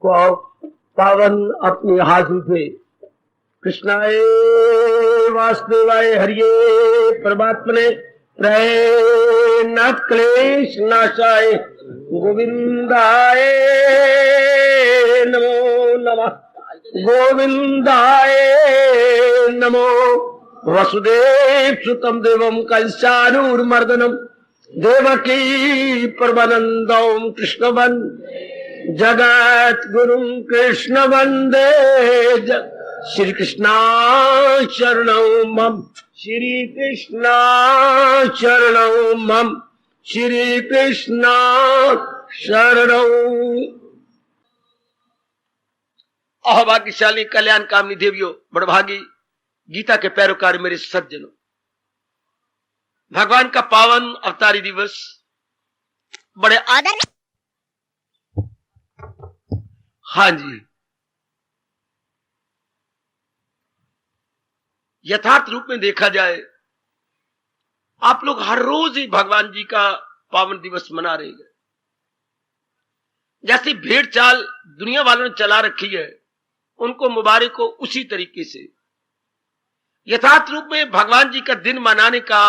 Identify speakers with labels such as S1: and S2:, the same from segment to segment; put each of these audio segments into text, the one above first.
S1: को पावन अपने हाथ उठे। कृष्णाय वासुदेवाय हरिये परमात्मने प्रणत क्लेश नाशाय गोविंदाय नमो नमः। गोविंदाय नमो। वसुदेव सुतम देवम कंसानुर्मर्दनम देवकी परमानंदम कृष्णवन जगत गुरु कृष्ण वंदे। श्री कृष्णा शरणं मम। श्री कृष्णा शरणं मम। श्री कृष्णा शरणं। अभाग्यशाली कल्याण कामनी देवियों, बड़भागी गीता के पैरोकार मेरे सज्जनों, भगवान का पावन अवतारी दिवस बड़े आदर। हाँ जी, यथार्थ रूप में देखा जाए आप लोग हर रोज ही भगवान जी का पावन दिवस मना रहे हैं। जैसी भेड़ चाल दुनिया वालों ने चला रखी है, उनको मुबारक को उसी तरीके से यथार्थ रूप में भगवान जी का दिन मनाने का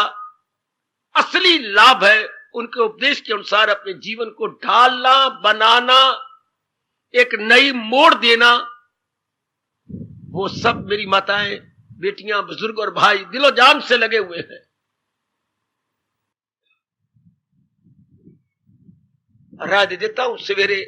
S1: असली लाभ है उनके उपदेश के अनुसार अपने जीवन को ढालना, बनाना, एक नई मोड़ देना। वो सब मेरी माताएं, बेटियां, बुजुर्ग और भाई दिलो जान से लगे हुए हैं। राय दे देता हूं सवेरे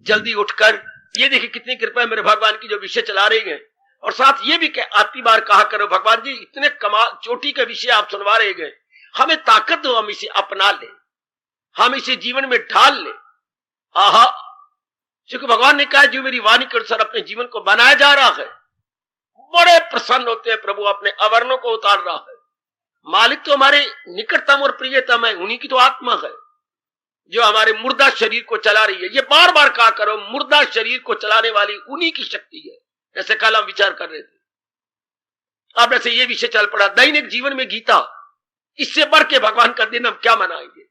S1: जल्दी उठकर, ये देखिए कितनी कृपा है मेरे भगवान की जो विषय चला रही हैं। और साथ ये भी आती बार कहा करो, भगवान जी इतने कमाल चोटी के विषय आप सुनवा रहे हैं, हमें ताकत दो, हम इसे अपना ले, हम इसे जीवन में ढाल ले। आहा, क्योंकि भगवान ने कहा जो मेरी वाणी के अनुसार अपने जीवन को बनाया जा रहा है, बड़े प्रसन्न होते हैं। प्रभु अपने आवरणों को उतार रहा है। मालिक तो हमारे निकटतम और प्रियतम है, उन्हीं की तो आत्मा है जो हमारे मुर्दा शरीर को चला रही है। ये बार बार कहा करो, मुर्दा शरीर को चलाने वाली उन्हीं की शक्ति है। जैसे कल हम विचार कर रहे थे, अब ऐसे ये विषय चल पड़ा दैनिक जीवन में गीता। इससे बढ़ के भगवान का दिन हम क्या मनाएंगे?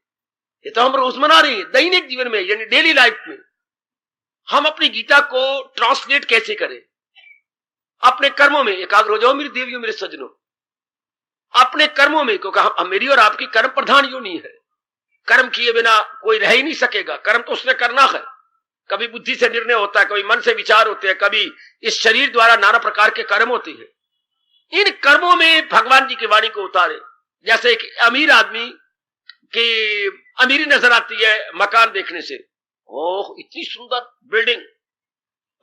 S1: ये तो हम रोज मना रहे हैं। दैनिक जीवन में यानी डेली लाइफ में हम अपनी गीता को ट्रांसलेट कैसे करें? अपने कर्मों में एकाग्र हो जाओ मेरी देवियों, मेरे सज्जनों, अपने कर्मों में, क्योंकि मेरी और आपकी कर्म प्रधान योनि है। कर्म किए बिना कोई रह ही नहीं सकेगा। कर्म तो उसने करना है। कभी बुद्धि से निर्णय होता है, कभी मन से विचार होते हैं, कभी इस शरीर द्वारा नाना प्रकार के कर्म होते हैं। इन कर्मों में भगवान जी की वाणी को उतारे। जैसे एक अमीर आदमी की अमीरी नजर आती है मकान देखने से, ओह इतनी सुंदर बिल्डिंग,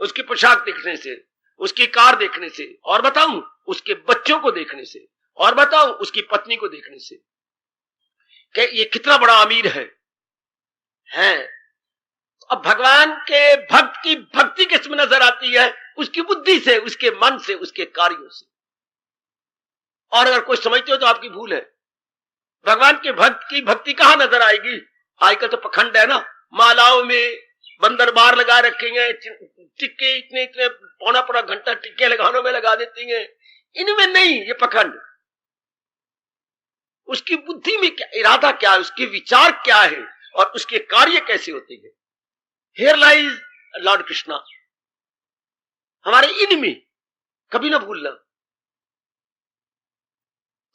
S1: उसकी पोशाक देखने से, उसकी कार देखने से, और बताऊं उसके बच्चों को देखने से, और बताऊं उसकी पत्नी को देखने से, कि ये कितना बड़ा अमीर है। अब भगवान के भक्त की भक्ति किसमें नजर आती है? उसकी बुद्धि से, उसके मन से, उसके कार्यों से। और अगर कोई समझते हो तो आपकी भूल है। भगवान के भक्त की भक्ति कहां नजर आएगी? आजकल तो पखंड है ना, मालाओं में बंदर बार लगा रखेंगे, टिक्के इतने इतने पौना घंटा टिक्के लगाने में लगा देती हैं। इनमें नहीं, ये पखंड। उसकी बुद्धि में क्या इरादा, क्या है, उसके विचार क्या है और उसके कार्य कैसे होते हैं। Here lies Lord Krishna. हमारे इनमें कभी ना भूलना।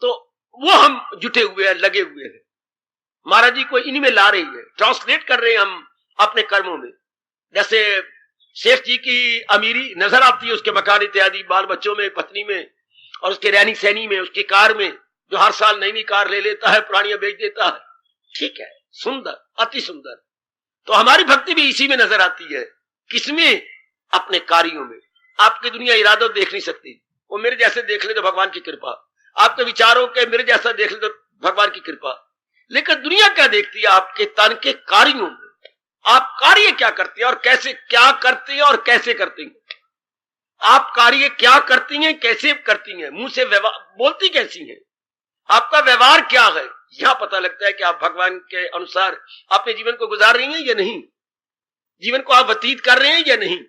S1: तो वो हम जुटे हुए हैं, लगे हुए हैं। महाराज जी को इनमें ला रही है, ट्रांसलेट कर रहे हैं हम अपने कर्मों में। जैसे शेख जी की अमीरी नजर आती है उसके मकान इत्यादि, बाल बच्चों में, पत्नी में, और उसके रैनी सैनी में, उसकी कार में, जो हर साल नई नई कार ले लेता है, पुरानियां बेच देता है। ठीक है, सुंदर, अति सुंदर। तो हमारी भक्ति भी इसी में नजर आती है। किसमें? अपने कार्यों में। आपकी दुनिया इरादों देख नहीं सकती, वो मेरे जैसे देख ले तो भगवान की कृपा। आपके विचारों के मेरे जैसा देख ले तो भगवान की कृपा। लेकिन दुनिया क्या देखती है? आपके तन के कार्यों में। आप कार्य क्या करते हैं और कैसे, क्या करते हैं और कैसे करते हैं? आप कार्य क्या करती हैं, कैसे करती हैं, मुंह से बोलती कैसी हैं, आपका व्यवहार क्या है? यहां पता लगता है कि आप भगवान के अनुसार अपने जीवन को गुजार रही हैं या नहीं, जीवन को आप व्यतीत कर रहे हैं या नहीं।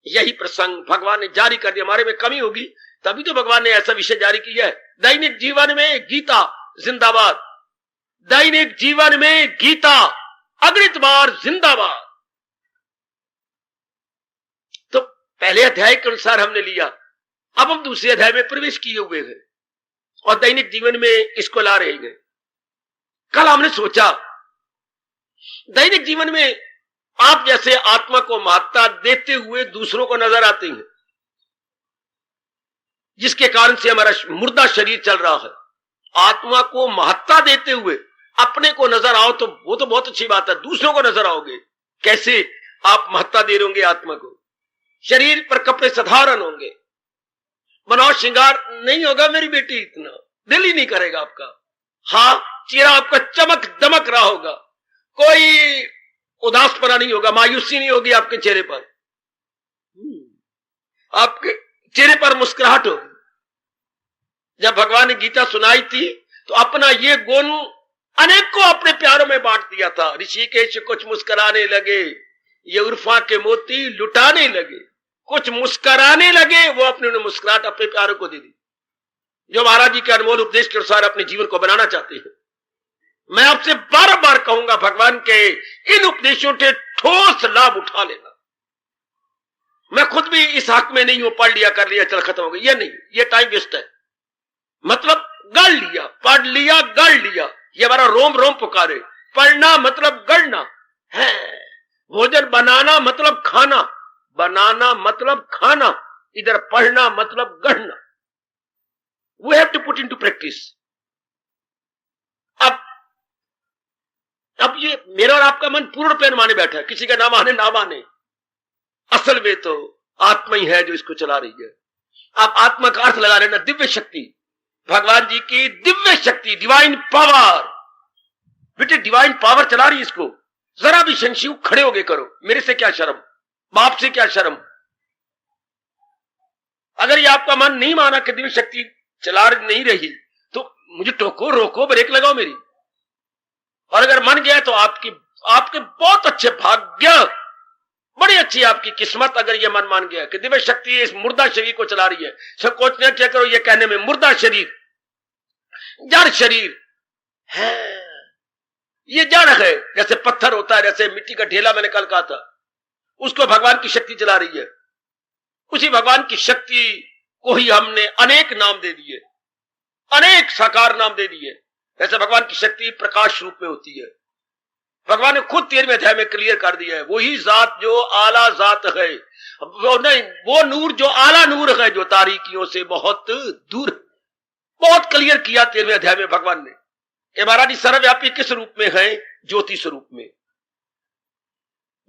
S1: यही प्रसंग भगवान ने जारी कर दिया। हमारे में कमी होगी तभी तो भगवान ने ऐसा विषय जारी किया है। दैनिक जीवन में गीता जिंदाबाद, दैनिक जीवन में गीता अग्रित बार जिंदाबाद। पहले अध्याय के अनुसार हमने लिया, अब हम दूसरे अध्याय में प्रवेश किए हुए हैं और दैनिक जीवन में इसको ला रहे हैं। कल हमने सोचा दैनिक जीवन में आप जैसे आत्मा को महत्ता देते हुए दूसरों को नजर आते हैं, जिसके कारण से हमारा मुर्दा शरीर चल रहा है। आत्मा को महत्ता देते हुए अपने को नजर आओ तो वो तो बहुत अच्छी बात है, दूसरों को नजर आओगे कैसे? आप महत्ता दे रहे आपमा को। शरीर पर कपड़े साधारण होंगे, बनाओ श्रृंगार नहीं होगा मेरी बेटी, इतना दिल ही नहीं करेगा आपका। हाँ, चेहरा आपका चमक दमक रहा होगा, कोई उदासपना नहीं होगा, मायूसी नहीं होगी आपके चेहरे पर, आपके चेहरे पर मुस्कुराहट होगी। जब भगवान ने गीता सुनाई थी तो अपना ये गुण अनेक को अपने प्यारों में बांट दिया था। ऋषिकेश कुछ मुस्कुराने लगे, ये उर्फा के मोती लुटाने लगे, कुछ मुस्कुराने लगे, वो अपने मुस्कुराहट अपने प्यारों को दे दी। जो महाराज जी के अनमोल उपदेश के अनुसार अपने जीवन को बनाना चाहते हैं, मैं आपसे बार बार कहूंगा भगवान के इन उपदेशों के ठोस लाभ उठा लेना। मैं खुद भी इस हक में नहीं हूं, पढ़ लिया कर लिया चल खत्म हो गया, ये नहीं, ये टाइम वेस्ट है। मतलब गढ़ लिया, पढ़ लिया, गढ़ लिया, ये हमारा रोम रोम पुकारे। पढ़ना मतलब गढ़ना है, भोजन बनाना मतलब खाना, बनाना मतलब खाना, इधर पढ़ना मतलब गढ़ना। We have to put into practice. अब ये मेरा और आपका मन पूर्ण रूप में माने बैठा है, किसी का ना माने ना माने, असल में तो आत्मा ही है जो इसको चला रही है। आप आत्मा का अर्थ लगा लेना दिव्य शक्ति, भगवान जी की दिव्य शक्ति, डिवाइन पावर। बेटे डिवाइन पावर चला रही है इसको। जरा भी संशय खड़े होके करो, मेरे से क्या शर्म, बाप से क्या शर्म। अगर ये आपका मन नहीं माना कि दिव्य शक्ति चला नहीं रही तो मुझे टोको, रोको, ब्रेक लगाओ मेरी। और अगर मन गया तो आपके बहुत अच्छे भाग्य, बड़ी अच्छी आपकी किस्मत अगर ये मन मान गया कि दिव्य शक्ति इस मुर्दा शरीर को चला रही है। संकोच न क्या करो ये कहने में, मुर्दा शरीर, जड़ शरीर है, ये जड़ है, जैसे पत्थर होता है, जैसे मिट्टी का ढेला मैंने कल कहा था, उसको भगवान की शक्ति चला रही है। उसी भगवान की शक्ति को ही हमने अनेक नाम दे दिए, अनेक साकार नाम दे दिए। ऐसे भगवान की शक्ति प्रकाश रूप में होती है। भगवान ने खुद 13वें अध्याय में क्लियर कर दिया है, वही जात जो आला जात है, वो नहीं, वो नूर जो आला नूर है, जो तारीकियों से बहुत दूर। बहुत क्लियर किया 13वें अध्याय में भगवान ने कि महाराज जी सर्वव्यापी किस रूप में है? ज्योति स्वरूप में,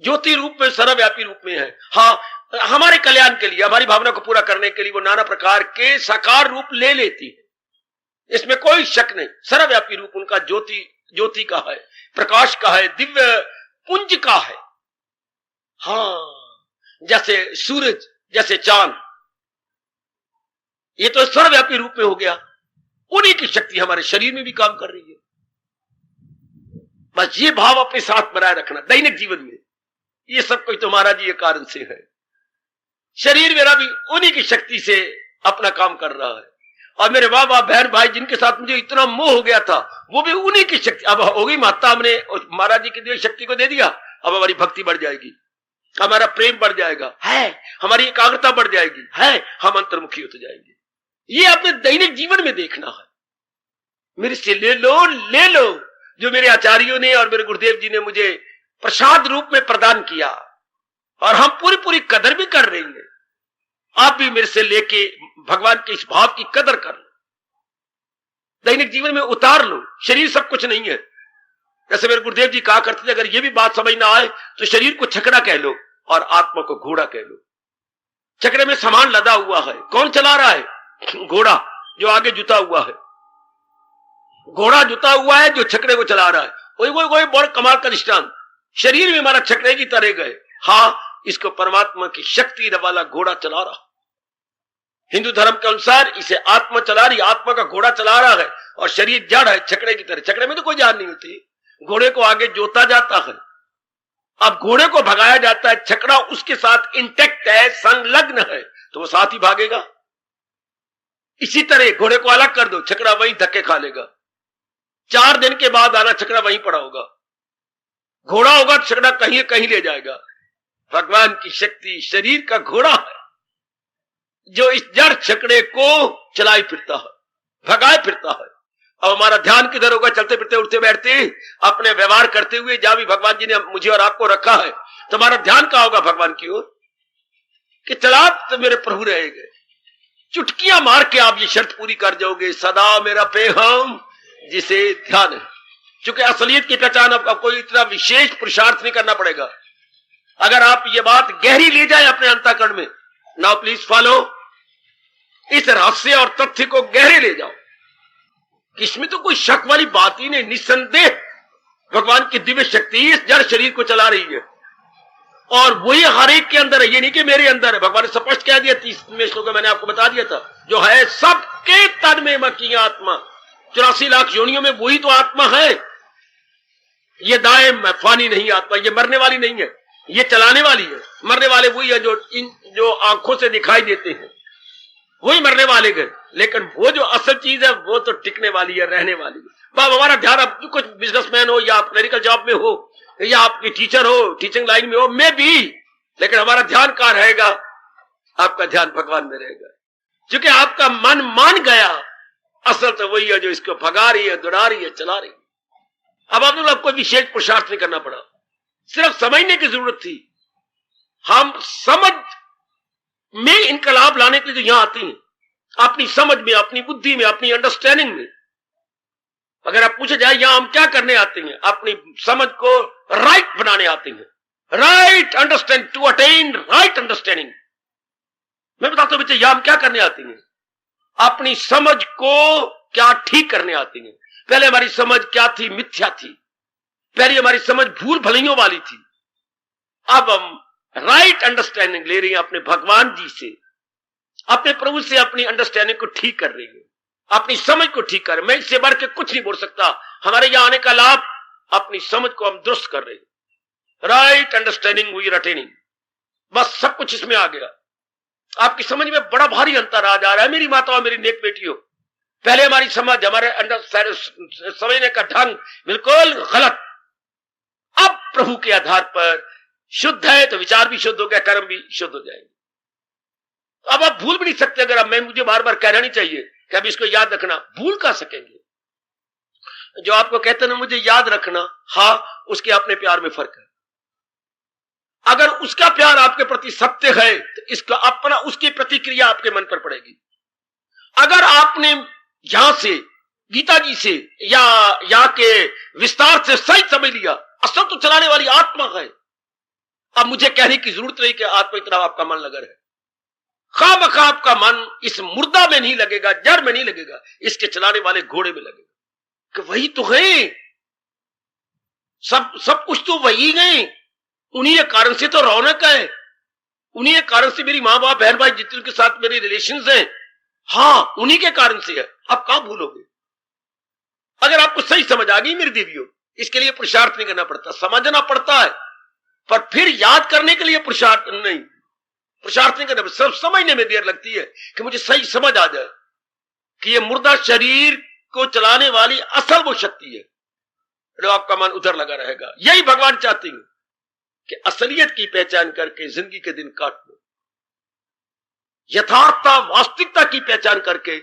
S1: ज्योति रूप में, सर्वव्यापी रूप में है। हाँ, हमारे कल्याण के लिए, हमारी भावना को पूरा करने के लिए वो नाना प्रकार के साकार रूप ले लेती है, इसमें कोई शक नहीं। सर्वव्यापी रूप उनका ज्योति का है, प्रकाश का है, दिव्य पुंज का है। हाँ, जैसे सूरज, जैसे चांद, ये तो सर्वव्यापी रूप में हो गया। उन्हीं की शक्ति हमारे शरीर में भी काम कर रही है। बस ये भाव अपने साथ बनाए रखना दैनिक जीवन में। ये सब कुछ तो महाराज जी ये कारण से है। शरीर मेरा भी उन्हीं की शक्ति से अपना काम कर रहा है। और मेरे बाबा बहन भाई जिनके साथ मुझे इतना मोह हो गया था, वो भी उन्हीं की शक्ति। अब हो गई महत्ता, हमने महाराज जी की दिव्य शक्ति को दे दिया, अब हमारी भक्ति बढ़ जाएगी, हमारा प्रेम बढ़ जाएगा है, हमारी एकाग्रता बढ़ जाएगी है, हम अंतर्मुखी होते जाएंगे। ये अपने दैनिक जीवन में देखना है। मेरे से ले लो जो मेरे आचार्यों ने और मेरे गुरुदेव जी ने मुझे प्रसाद रूप में प्रदान किया, और हम पूरी कदर भी कर रहे हैं। आप भी मेरे से लेके भगवान के इस भाव की कदर कर लो, दैनिक जीवन में उतार लो। शरीर सब कुछ नहीं है। जैसे मेरे गुरुदेव जी कहा करते थे, अगर ये भी बात समझ ना आए तो शरीर को छकड़ा कह लो और आत्मा को घोड़ा कह लो। छकड़े में सामान लदा हुआ है, कौन चला रहा है? घोड़ा, जो आगे जुता हुआ है। घोड़ा जुता हुआ है जो छकड़े को चला रहा है। वही बड़ा कमाल का दृष्टांत। शरीर में हमारा छकड़े की तरह गए। हाँ, इसको परमात्मा की शक्ति वाला घोड़ा चला रहा। हिंदू धर्म के अनुसार इसे आत्मा चला रही, आत्मा का घोड़ा चला रहा है, और शरीर जड़ है छकड़े की तरह। छकड़े में तो कोई जान नहीं होती, घोड़े को आगे जोता जाता है। अब घोड़े को भगाया जाता है, छकड़ा उसके साथ इंटेक्ट है, संलग्न है, तो वो साथ ही भागेगा। इसी तरह घोड़े को अलग कर दो, छकड़ा वहीं धक्के खा लेगा। 4 दिन के बाद आना, छकड़ा वहीं पड़ा होगा। घोड़ा होगा, छकड़ा कहीं कहीं ले जाएगा। भगवान की शक्ति शरीर का घोड़ा है, जो इस जड़ छकड़े को चलाए फिरता है, भगाए फिरता है। अब हमारा ध्यान किधर होगा? चलते फिरते, उठते बैठते, अपने व्यवहार करते हुए, जहां भी भगवान जी ने मुझे और आपको रखा है, तो हमारा ध्यान कहां होगा? भगवान की ओर, कि चला तो मेरे प्रभु रहेंगे। चुटकियां मार के आप ये शर्त पूरी कर जाओगे, सदा मेरा पेहम जिसे ध्यान है। क्योंकि असलियत की पहचान आपका कोई इतना विशेष पुरुषार्थ नहीं करना पड़ेगा। अगर आप ये बात गहरी ले जाए अपने अंतःकरण में, नाउ प्लीज फॉलो, इस रहस्य और तथ्य को गहरे ले जाओ, इसमें तो कोई शक वाली बात ही नहीं। निस्संदेह भगवान की दिव्य शक्ति इस जड़ शरीर को चला रही है, और वही हर एक के अंदर है। ये नहीं कि मेरे अंदर है, भगवान ने स्पष्ट कह दिया 30वें श्लोक में, मैंने आपको बता दिया था, जो है सबके तन में मकी आत्मा, 84 लाख योनियों में वही तो आत्मा है। ये दायम फानी नहीं आत्मा, ये मरने वाली नहीं है, ये चलाने वाली है। मरने वाले वही है जो आंखों से दिखाई देते हैं, वही मरने वाले गए, लेकिन वो जो असल चीज है वो तो टिकने वाली है, रहने वाली है। बाब हमारा ध्यान, अब कुछ बिजनेसमैन हो या आप क्लरिकल जॉब में हो या आपकी टीचर हो, टीचिंग लाइन में हो, मैं भी, लेकिन हमारा ध्यान कहां रहेगा? आपका ध्यान भगवान में रहेगा, क्योंकि आपका मन मान गया असल तो वही है जो इसको भगा रही है, दौड़ा रही है, चला रही है। अब आप लोग कोई विशेष पुरुषार्थ नहीं करना पड़ा, सिर्फ समझने की जरूरत थी। हम समझ में इनकलाब लाने के लिए यहां आती हैं, अपनी समझ में, अपनी बुद्धि में, अपनी अंडरस्टैंडिंग में। अगर आप पूछे जाए यहां हम क्या करने आते हैं, अपनी समझ को राइट बनाने आते हैं, right understand, to attain right understanding. मैं बताता हूं बच्चे, यहां हम क्या करने आते हैं? अपनी समझ को क्या ठीक करने आते हैं। पहले हमारी समझ क्या थी? मिथ्या थी। पहले हमारी समझ भूल भलाइयों वाली थी। अब हम राइट अंडरस्टैंडिंग ले रही है अपने भगवान जी से, अपने प्रभु से, अपनी अंडरस्टैंडिंग को ठीक कर रही है, अपनी समझ को ठीक कर। मैं इससे बढ़ के कुछ नहीं बोल सकता। हमारे यहां आने का लाभ, अपनी समझ को हम दुरुस्त कर रहे हैं, right understanding we are attaining, बस सब कुछ इसमें आ गया। आपकी समझ में बड़ा भारी अंतर आ जा रहा है मेरी माताओं, मेरी नेक बेटियों। पहले हमारी समझ, हमारे अंदर समझने का ढंग बिल्कुल गलत। अब प्रभु के आधार पर शुद्ध है तो विचार भी शुद्ध हो गया, कर्म भी शुद्ध हो जाएंगे। अब आप भूल भी नहीं सकते। अगर मैं मुझे बार बार कहना नहीं चाहिए कि अब इसको याद रखना, भूल कर सकेंगे। जो आपको कहते हैं ना मुझे याद रखना, हाँ, उसके अपने प्यार में फर्क है। अगर उसका प्यार आपके प्रति सत्य है तो इसका अपना, उसकी प्रतिक्रिया आपके मन पर पड़ेगी। अगर आपने यहां से, गीता जी से या के विस्तार से सही समझ लिया, असल तो चलाने वाली आत्मा है। अब मुझे कहने की जरूरत नहीं कि आत्मा इतना आपका मन लगा है। खामखा आपका मन इस मुर्दा में नहीं लगेगा, जड़ में नहीं लगेगा, इसके चलाने वाले घोड़े में लगेगा कि वही तो है, सब कुछ तो वही है। उन्हीं के कारण से तो रौनक है, उन्हीं के कारण से मेरी माँ बाप, बहन भाई जितने के साथ मेरे रिलेशंस हैं, हाँ, उन्हीं के कारण से है। आप कहां भूलोगे? अगर आपको सही समझ आ गई मेरी देवियों, इसके लिए पुरुषार्थ नहीं करना पड़ता, समझना पड़ता है, पर फिर याद करने के लिए पुरुषार्थ नहीं करना पड़ता। सिर्फ समझने में देर लगती है कि मुझे सही समझ आ जाए कि ये मुर्दा शरीर को चलाने वाली असल वो शक्ति है, तो आपका मन उधर लगा रहेगा। यही भगवान चाहते हैं कि असलियत की पहचान करके जिंदगी के दिन काट लो, यथार्थता, वास्तविकता की पहचान करके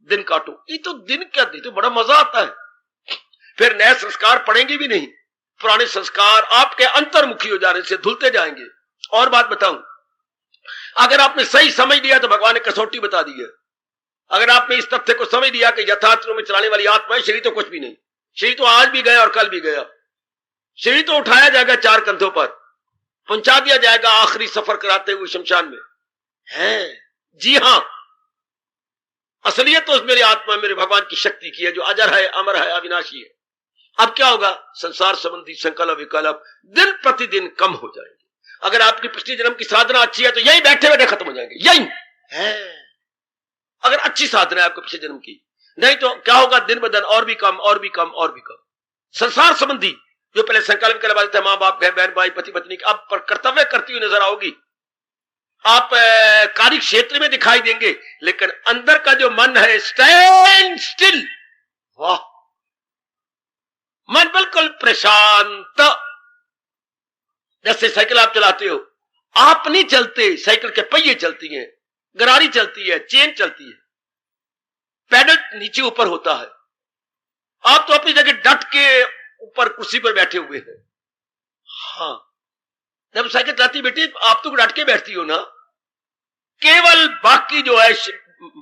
S1: दिन काटो। ये तो दिन क्या, दिन तो बड़ा मजा आता है। फिर नए संस्कार पड़ेंगे भी नहीं, पुराने संस्कार आपके अंतर्मुखी हो जाने से धुलते जाएंगे। और बात बताऊं, अगर आपने सही समझ लिया तो भगवान ने कसौटी बता दी है। अगर आपने इस तथ्य को समझ लिया कि यथार्थ में चलाने वाली आत्मा है, शरीर तो कुछ भी नहीं, शरीर तो आज भी गया और कल भी गया, शरीर तो उठाया जाएगा 4 कंधों पर, पहुंचा दिया जाएगा आखिरी सफर कराते हुए शमशान में है। जी हां, असलियत तो मेरी आत्मा, मेरे भगवान की शक्ति की है, जो अजर है, अमर है, अविनाशी है। अब क्या होगा? संसार संबंधी संकल्प विकल्प दिन प्रतिदिन कम हो जाएंगे। अगर आपकी पिछले जन्म की साधना अच्छी है तो यही बैठे बैठे खत्म हो जाएंगे, यही है। अगर अच्छी साधना है आपको पिछले जन्म की, नहीं तो क्या होगा? दिन ब दिन और भी कम, और भी कम, और भी कम। संसार संबंधी जो पहले संकल्प करने वाले थे, माँ बाप, बहन भाई, पति पत्नी, अब पर कर्तव्य करती हुई नजर आओगी। आप कार्य क्षेत्र में दिखाई देंगे, लेकिन अंदर का जो मन है, स्टैंड स्टिल, वाह, मन बिल्कुल प्रशांत। जैसे साइकिल आप चलाते हो, आप नहीं चलते, साइकिल के पहिए चलती हैं, गरारी चलती है, चेन चलती है, पैडल नीचे ऊपर होता है। आप तो अपनी जगह डट के ऊपर कुर्सी पर बैठे हुए हैं। हाँ, जब साइकिल चलाती बेटी आप तो डट के बैठती हो ना, केवल बाकी जो है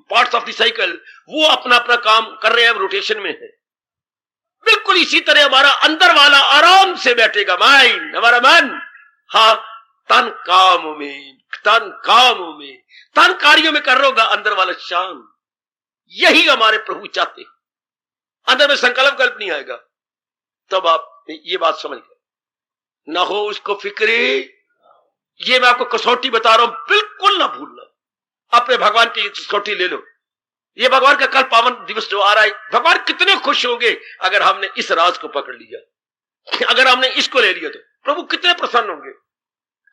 S1: पार्ट्स ऑफ द साइकिल वो अपना अपना काम कर रहे हैं, रोटेशन में है। बिल्कुल इसी तरह हमारा अंदर वाला आराम से बैठेगा, माइंड, हमारा मन। हाँ, तन कामों में, तन कार्यों में कर रहा होगा, अंदर वाला शांत। यही हमारे प्रभु चाहते हैं। अंदर में संकल्प कल्प नहीं आएगा, तब आप ये बात समझ गए। ना हो उसको फिक्रे, ये मैं आपको कसौटी बता रहा हूं, बिल्कुल ना भूलना। अपने भगवान की कसौटी ले लो। ये भगवान का कल पावन दिवस जो आ रहा है, भगवान कितने खुश होंगे अगर हमने इस राज को पकड़ लिया, अगर हमने इसको ले लिया तो प्रभु कितने प्रसन्न होंगे।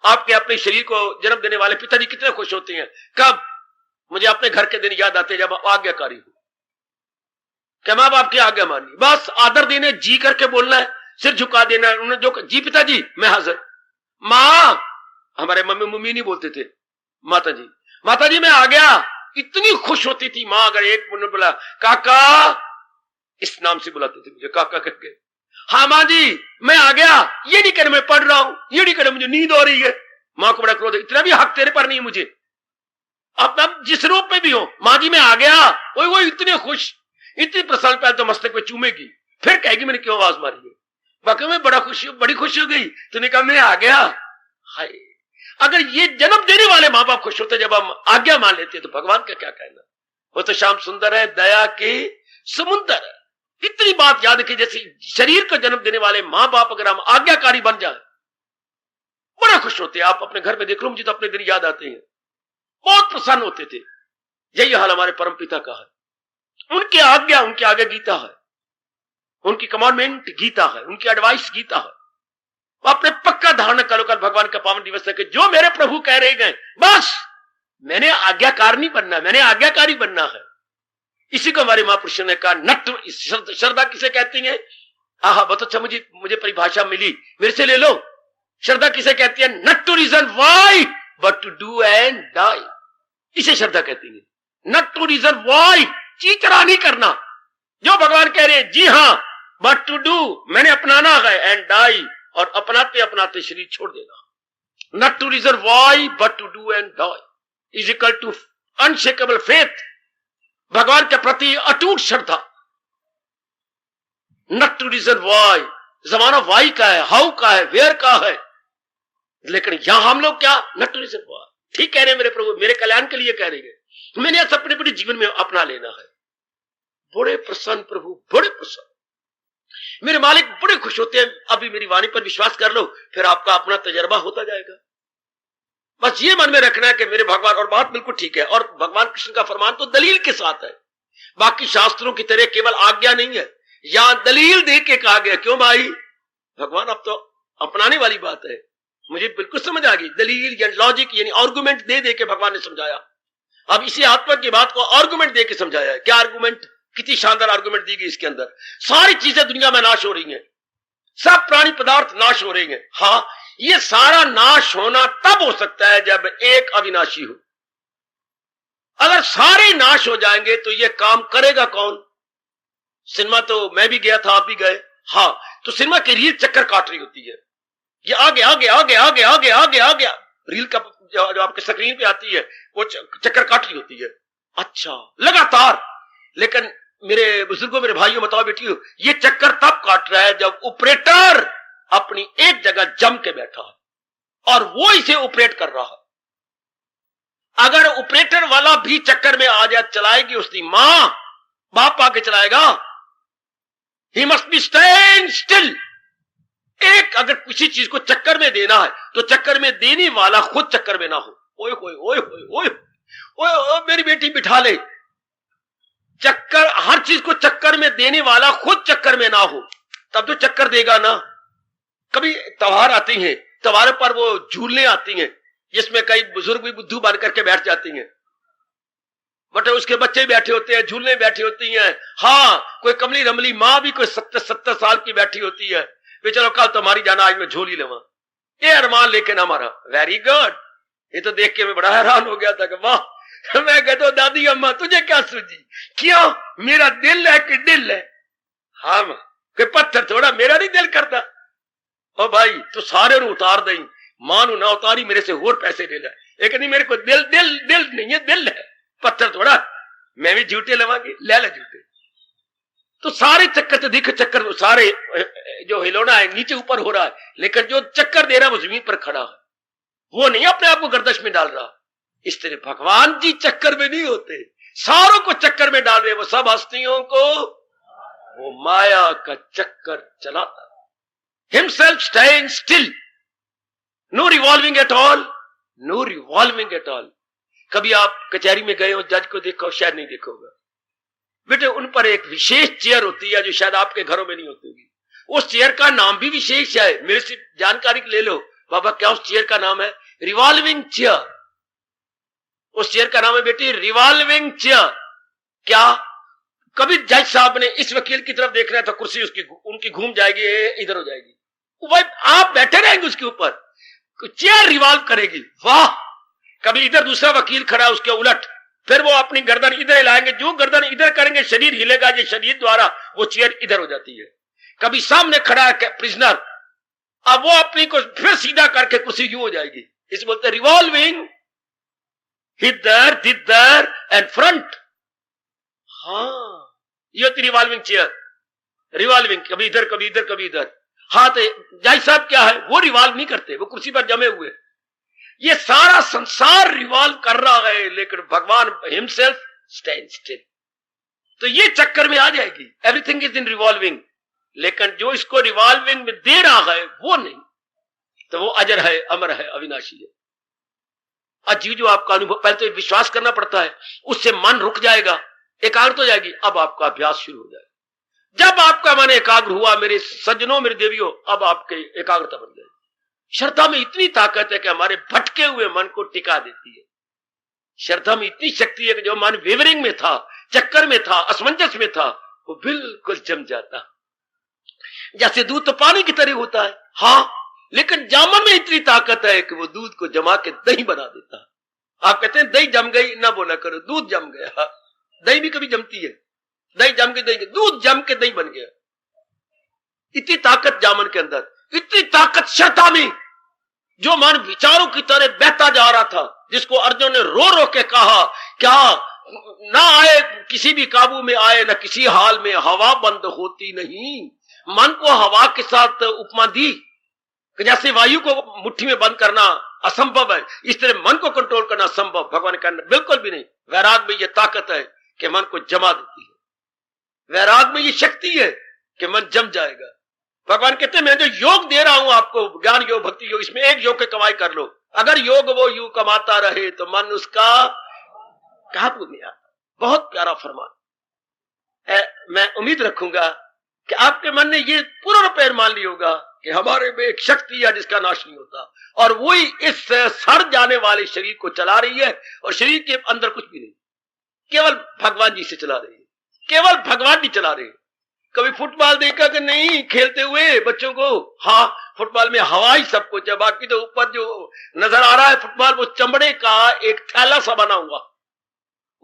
S1: आपके अपने शरीर को जन्म देने वाले पिताजी कितने खुश होते हैं। कब मुझे अपने घर के दिन याद आते हैं जब आज्ञाकारी हो, क्या माँ बाप की आज्ञा माननी, बस आदर देने, जी करके बोलना है, सिर झुका देना है। उन्होंने जो जी पिताजी मैं हाजिर, माँ, हमारे मम्मी नहीं बोलते थे, माता जी मैं आ गया। इतनी खुश होती थी माँ अगर एक मिनट बोला काका, इस नाम से बुलाते थे मुझे काका करके। हाँ माँ जी मैं आ गया, ये नहीं करे मैं पढ़ रहा हूं, ये नहीं करे मुझे नींद हो रही है। माँ को बड़ा क्रोध, इतना भी हक तेरे पर नहीं है मुझे, अब जिस रूप में भी हो, माँ जी मैं आ गया। वो इतने खुश, इतनी प्रसन्न, पहले तो मस्तक पे चूमेगी, फिर कहेगी मैंने क्यों आवाज मारी है। बाकी मैं बड़ी खुश हो गई, तूने कहा मैं आ गया। हाय, अगर ये जन्म देने वाले माँ बाप खुश होते जब हम आज्ञा मान लेते तो भगवान का क्या कहना। वो तो श्याम सुंदर है, दया के समुंदर है। इतनी बात याद रखिए, जैसे शरीर को जन्म देने वाले माँ बाप अगर हम आज्ञाकारी बन जाए, बड़ा खुश होते हैं। आप अपने घर में देख लो, मुझे तो अपने दिन याद आते हैं, बहुत प्रसन्न होते थे। यही हाल हमारे परम पिता का है। उनकी आज्ञा गीता है, उनकी कमांडमेंट गीता है, उनकी एडवाइस गीता है। अपने पक्का धारण करो कल भगवान का पावन दिवस है कि जो मेरे प्रभु कह रहे गए, बस मैंने आज्ञाकार नहीं बनना, मैंने आज्ञाकारी बनना है। इसी को हमारे महापुरुषों ने कहा, नट श्रद्धा किसे कहती है। आहा, बहुत अच्छा, मुझे परिभाषा मिली, मेरे से ले लो। श्रद्धा किसे कहती है, not to reason why but to do and die. इसे श्रद्धा कहती है। नट टू रीजन वाई, चीचरा नहीं करना, जो भगवान कह रहे हैं जी हाँ, बट टू डू, मैंने अपनाना है, एंड डाई, और अपनाते अपनाते शरीर छोड़ देना। Not to reason why but to do and die is equal to unshakeable faith, भगवान के प्रति अटूट श्रद्धा। नॉट टू रीजन वाई, जमाना वाई का है, हाउ का है, वेयर का है, लेकिन यहां हम लोग क्या, नॉट टू रीजन वाई। ठीक कह रहे हैं मेरे प्रभु, मेरे कल्याण के लिए कह रहे हैं, मैंने अपने अपने जीवन में अपना लेना है। बड़े प्रसन्न प्रभु, बड़े प्रसन्न, मेरे मालिक बड़े खुश होते हैं। अभी मेरी वाणी पर विश्वास कर लो, फिर आपका अपना तजर्बा होता जाएगा। बस ये मन में रखना है कि मेरे भगवान, और बात बिल्कुल ठीक है, और भगवान कृष्ण का फरमान तो दलील के साथ है, बाकी शास्त्रों की तरह केवल आज्ञा नहीं है, यहां दलील दे के कहा गया। क्यों भाई, भगवान अब तो अपनाने वाली बात है, मुझे बिल्कुल समझ आ गई। दलील या लॉजिक यानी आर्गुमेंट दे दे के भगवान ने समझाया। अब इसी आत्मा की बात को आर्गुमेंट दे के समझाया है। क्या आर्गुमेंट, कितनी शानदार आर्गुमेंट दी गई इसके अंदर। सारी चीजें दुनिया में नाश हो रही हैं, सब प्राणी पदार्थ नाश हो रहे हैं। हाँ, ये सारा नाश होना तब हो सकता है जब एक अविनाशी हो। अगर सारे नाश हो जाएंगे तो ये काम करेगा कौन। सिनेमा तो मैं भी गया था, आप भी गए। हाँ, तो सिनेमा की रील चक्कर काट रही होती है, ये आगे आगे आगे आगे आगे आगे आगे, रील का जो आपके स्क्रीन पे आती है वो चक्कर काट रही होती है। अच्छा, लगातार। लेकिन मेरे बुजुर्गों, मेरे भाइयों, बताओ बेटियों, ये चक्कर तब काट रहा है जब ऑपरेटर अपनी एक जगह जम के बैठा है और वो इसे ऑपरेट कर रहा है। अगर ऑपरेटर वाला भी चक्कर में आ जाए, चलाएगी उसकी मां, बाप आके चलाएगा। He must be stand still. एक अगर किसी चीज को चक्कर में देना है तो चक्कर में देने वाला खुद चक्कर में ना हो। ओए ओए ओए ओए ओए, मेरी बेटी बिठा ले, चक्कर, हर चीज को चक्कर में देने वाला खुद चक्कर में ना हो, तब तो चक्कर देगा ना। कभी त्योहार आते हैं, त्योहारों पर वो झूलने आती हैं, जिसमें कई बुजुर्ग भी बुद्धू बन करके बैठ जाती हैं, बट उसके बच्चे बैठे होते हैं, झूलने बैठी होती हैं। हाँ, कोई कमली रमली माँ भी कोई 70 साल की बैठी होती है, वे चलो कल तुम्हारी जाना, आज मैं झूल ही लूंगा, ये अरमान लेके ना हमारा। Very good. ये तो देख के मैं बड़ा हैरान हो गया था कि वाह, मैं कहता हूं दादी अम्मा तुझे क्या सूझी, क्यों मेरा दिल है कि दिल है? हाँ मां, कोई पत्थर थोड़ा मेरा नहीं दिल करता। ओ भाई तू सारे नु उतार दई, मां नु ना उतारी मेरे से होर पैसे ले ले, एक नहीं मेरे को दिल दिल दिल नहीं है, दिल है, पत्थर थोड़ा। मैं भी झूठे लवांगी, ले ले झूठे। तो सारे चक्कर तो दिख, चक्कर सारे जो हिलौना है नीचे ऊपर हो रहा है, लेकिन जो चक्कर दे रहा है वो जमीन पर खड़ा है, वो नहीं अपने आप को गर्दश में डाल रहा। इस तरह भगवान जी चक्कर में नहीं होते, सारों को चक्कर में डाल रहे, वो सब हस्तियों को वो माया का चक्कर चलाता। Himself stand still, no revolving at all, no revolving at all. कभी आप कचहरी में गए हो, जज को देखो, शायद नहीं देखोगे बेटे, उन पर एक विशेष चेयर होती है जो शायद आपके घरों में नहीं होती होगी। उस चेयर का नाम भी विशेष है, मेरे से जानकारी ले लो बाबा, क्या उस चेयर का नाम है? Revolving chair. उस चेयर का नाम है बेटी रिवॉल्विंग चेयर। क्या कभी जज साहब ने इस वकील की तरफ देखना है तो कुर्सी उसकी उनकी घूम जाएगी, इधर हो जाएगी, भाई आप बैठे रहेंगे उसके ऊपर, चेयर रिवॉल्व करेगी। वाह, कभी इधर दूसरा वकील खड़ा उसके उलट, फिर वो अपनी गर्दन इधर हिलाएंगे, जो गर्दन इधर करेंगे शरीर हिलेगा, ये शरीर द्वारा वो चेयर इधर हो जाती है। कभी सामने खड़ा है प्रिजनर, अब वो अपनी को फिर सीधा करके कुर्सी यूं हो जाएगी, इसे बोलते हैं रिवॉल्विंग, इधर दिधर एंड फ्रंट। हाँ, ये होती रिवॉल्विंग चेयर, रिवॉल्विंग, कभी इधर कभी इधर कभी इधर। हाँ, तो जज साहब क्या है, वो रिवॉल्व नहीं करते, वो कुर्सी पर जमे हुए। ये सारा संसार रिवॉल्व कर रहा है, लेकिन भगवान हिमसेल्फ स्टैंड स्टिल। तो ये चक्कर में आ जाएगी, एवरीथिंग इज इन रिवॉल्विंग, लेकिन जो इसको रिवॉल्विंग में दे रहा है वो नहीं, तो वो अजर है, अमर है, अविनाशी है। अजीब जो आपका अनुभव, पहले तो विश्वास करना पड़ता है, उससे मन रुक जाएगा, एकाग्र हो जाएगी, अब आपका अभ्यास शुरू हो जाएगा। जब आपका मन एकाग्र हुआ मेरे सज्जनों, मेरे देवियों, अब आपके एकाग्रता बन जाएगी। श्रद्धा में इतनी ताकत है कि हमारे भटके हुए मन को टिका देती है। श्रद्धा में इतनी शक्ति है कि जो मन वेवरिंग में था, चक्कर में था, असमंजस में था, वो बिल्कुल जम जाता। जैसे दूध तो पानी की तरह होता है, हाँ, लेकिन जामन में इतनी ताकत है कि वो दूध को जमा के दही बना देता है। आप कहते हैं दही जम गई, ना बोला करो, दूध जम गया। दही भी कभी जमती है, दही जम के दही, दूध जम के दही बन गया। इतनी ताकत जामन के अंदर, इतनी ताकत श्रद्धा में। जो मन विचारों की तरह बहता जा रहा था, जिसको अर्जुन ने रो रो के कहा क्या ना आए, किसी भी काबू में आए, ना किसी हाल में हवा बंद होती नहीं। मन को हवा के साथ उपमा दी कि जैसे वायु को मुट्ठी में बंद करना असंभव है, इस तरह मन को कंट्रोल करना संभव, भगवान कहना बिल्कुल भी नहीं। वैराग में यह ताकत है कि मन को जमा देती है, वैराग में ये शक्ति है कि मन जम जाएगा। भगवान कहते हैं मैं जो योग दे रहा हूं आपको, ज्ञान योग, भक्ति योग, इसमें एक योग की कमाई कर लो। अगर योग वो यूं कमाता रहे तो मन उसका काबू में आता। बहुत प्यारा फरमान। मैं उम्मीद रखूंगा कि आपके मन ने ये पूरा रूप मान लिया होगा कि हमारे में एक शक्ति है जिसका नाश नहीं होता, और वही इस सड़ जाने वाले शरीर को चला रही है, और शरीर के अंदर कुछ भी नहीं, केवल भगवान जी से चला रही है, केवल भगवान जी चला रहे हैं। कभी फुटबॉल देखा कि नहीं खेलते हुए बच्चों को? हाँ, फुटबॉल में हवा ही सब कुछ है, बाकी तो ऊपर जो नजर आ रहा है फुटबॉल वो चमड़े का एक थैला सा बना हुआ,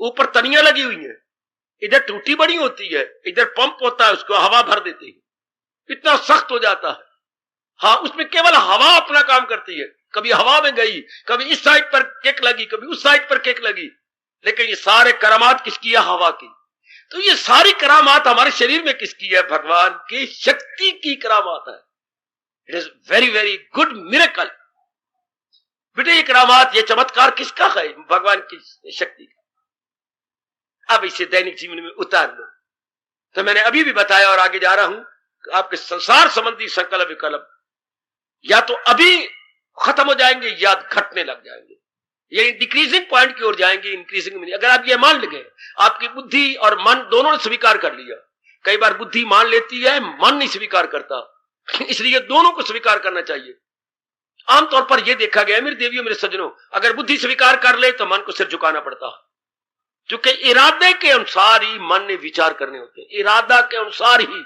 S1: ऊपर तनियां लगी हुई है, इधर टूटी बड़ी होती है, इधर पंप होता है, उसको हवा भर देते हैं, इतना सख्त हो जाता है। हाँ, उसमें केवल हवा अपना काम करती है, कभी हवा में गई, कभी इस साइड पर किक लगी, कभी उस साइड पर किक लगी, लेकिन ये सारे करामात किसकी है? हवा की। तो ये सारी करामात हमारे शरीर में किसकी है? भगवान की शक्ति की करामात है। It is very very good miracle. बेटे ये करामात, ये चमत्कार किसका है? भगवान की शक्ति का। अब इसे दैनिक जीवन में उतार लो। तो मैंने अभी भी बताया और आगे जा रहा हूं कि आपके संसार संबंधी संकल्प विकल्प या तो अभी खत्म हो जाएंगे या घटने लग जाएंगे, ये डिक्रीजिंग पॉइंट की ओर जाएंगे, इंक्रीजिंग में नहीं। अगर आप ये मान लेंगे, आपकी बुद्धि और मन दोनों ने स्वीकार कर लिया। कई बार बुद्धि मान लेती है, मन नहीं स्वीकार करता, इसलिए दोनों को स्वीकार करना चाहिए। आमतौर पर यह देखा गया मेरे देवियों, मेरे सज्जनों, अगर बुद्धि स्वीकार कर ले तो मन को सिर झुकाना पड़ता है, क्योंकि इरादे के अनुसार ही मन ने विचार करने होते हैं, इरादा के अनुसार ही।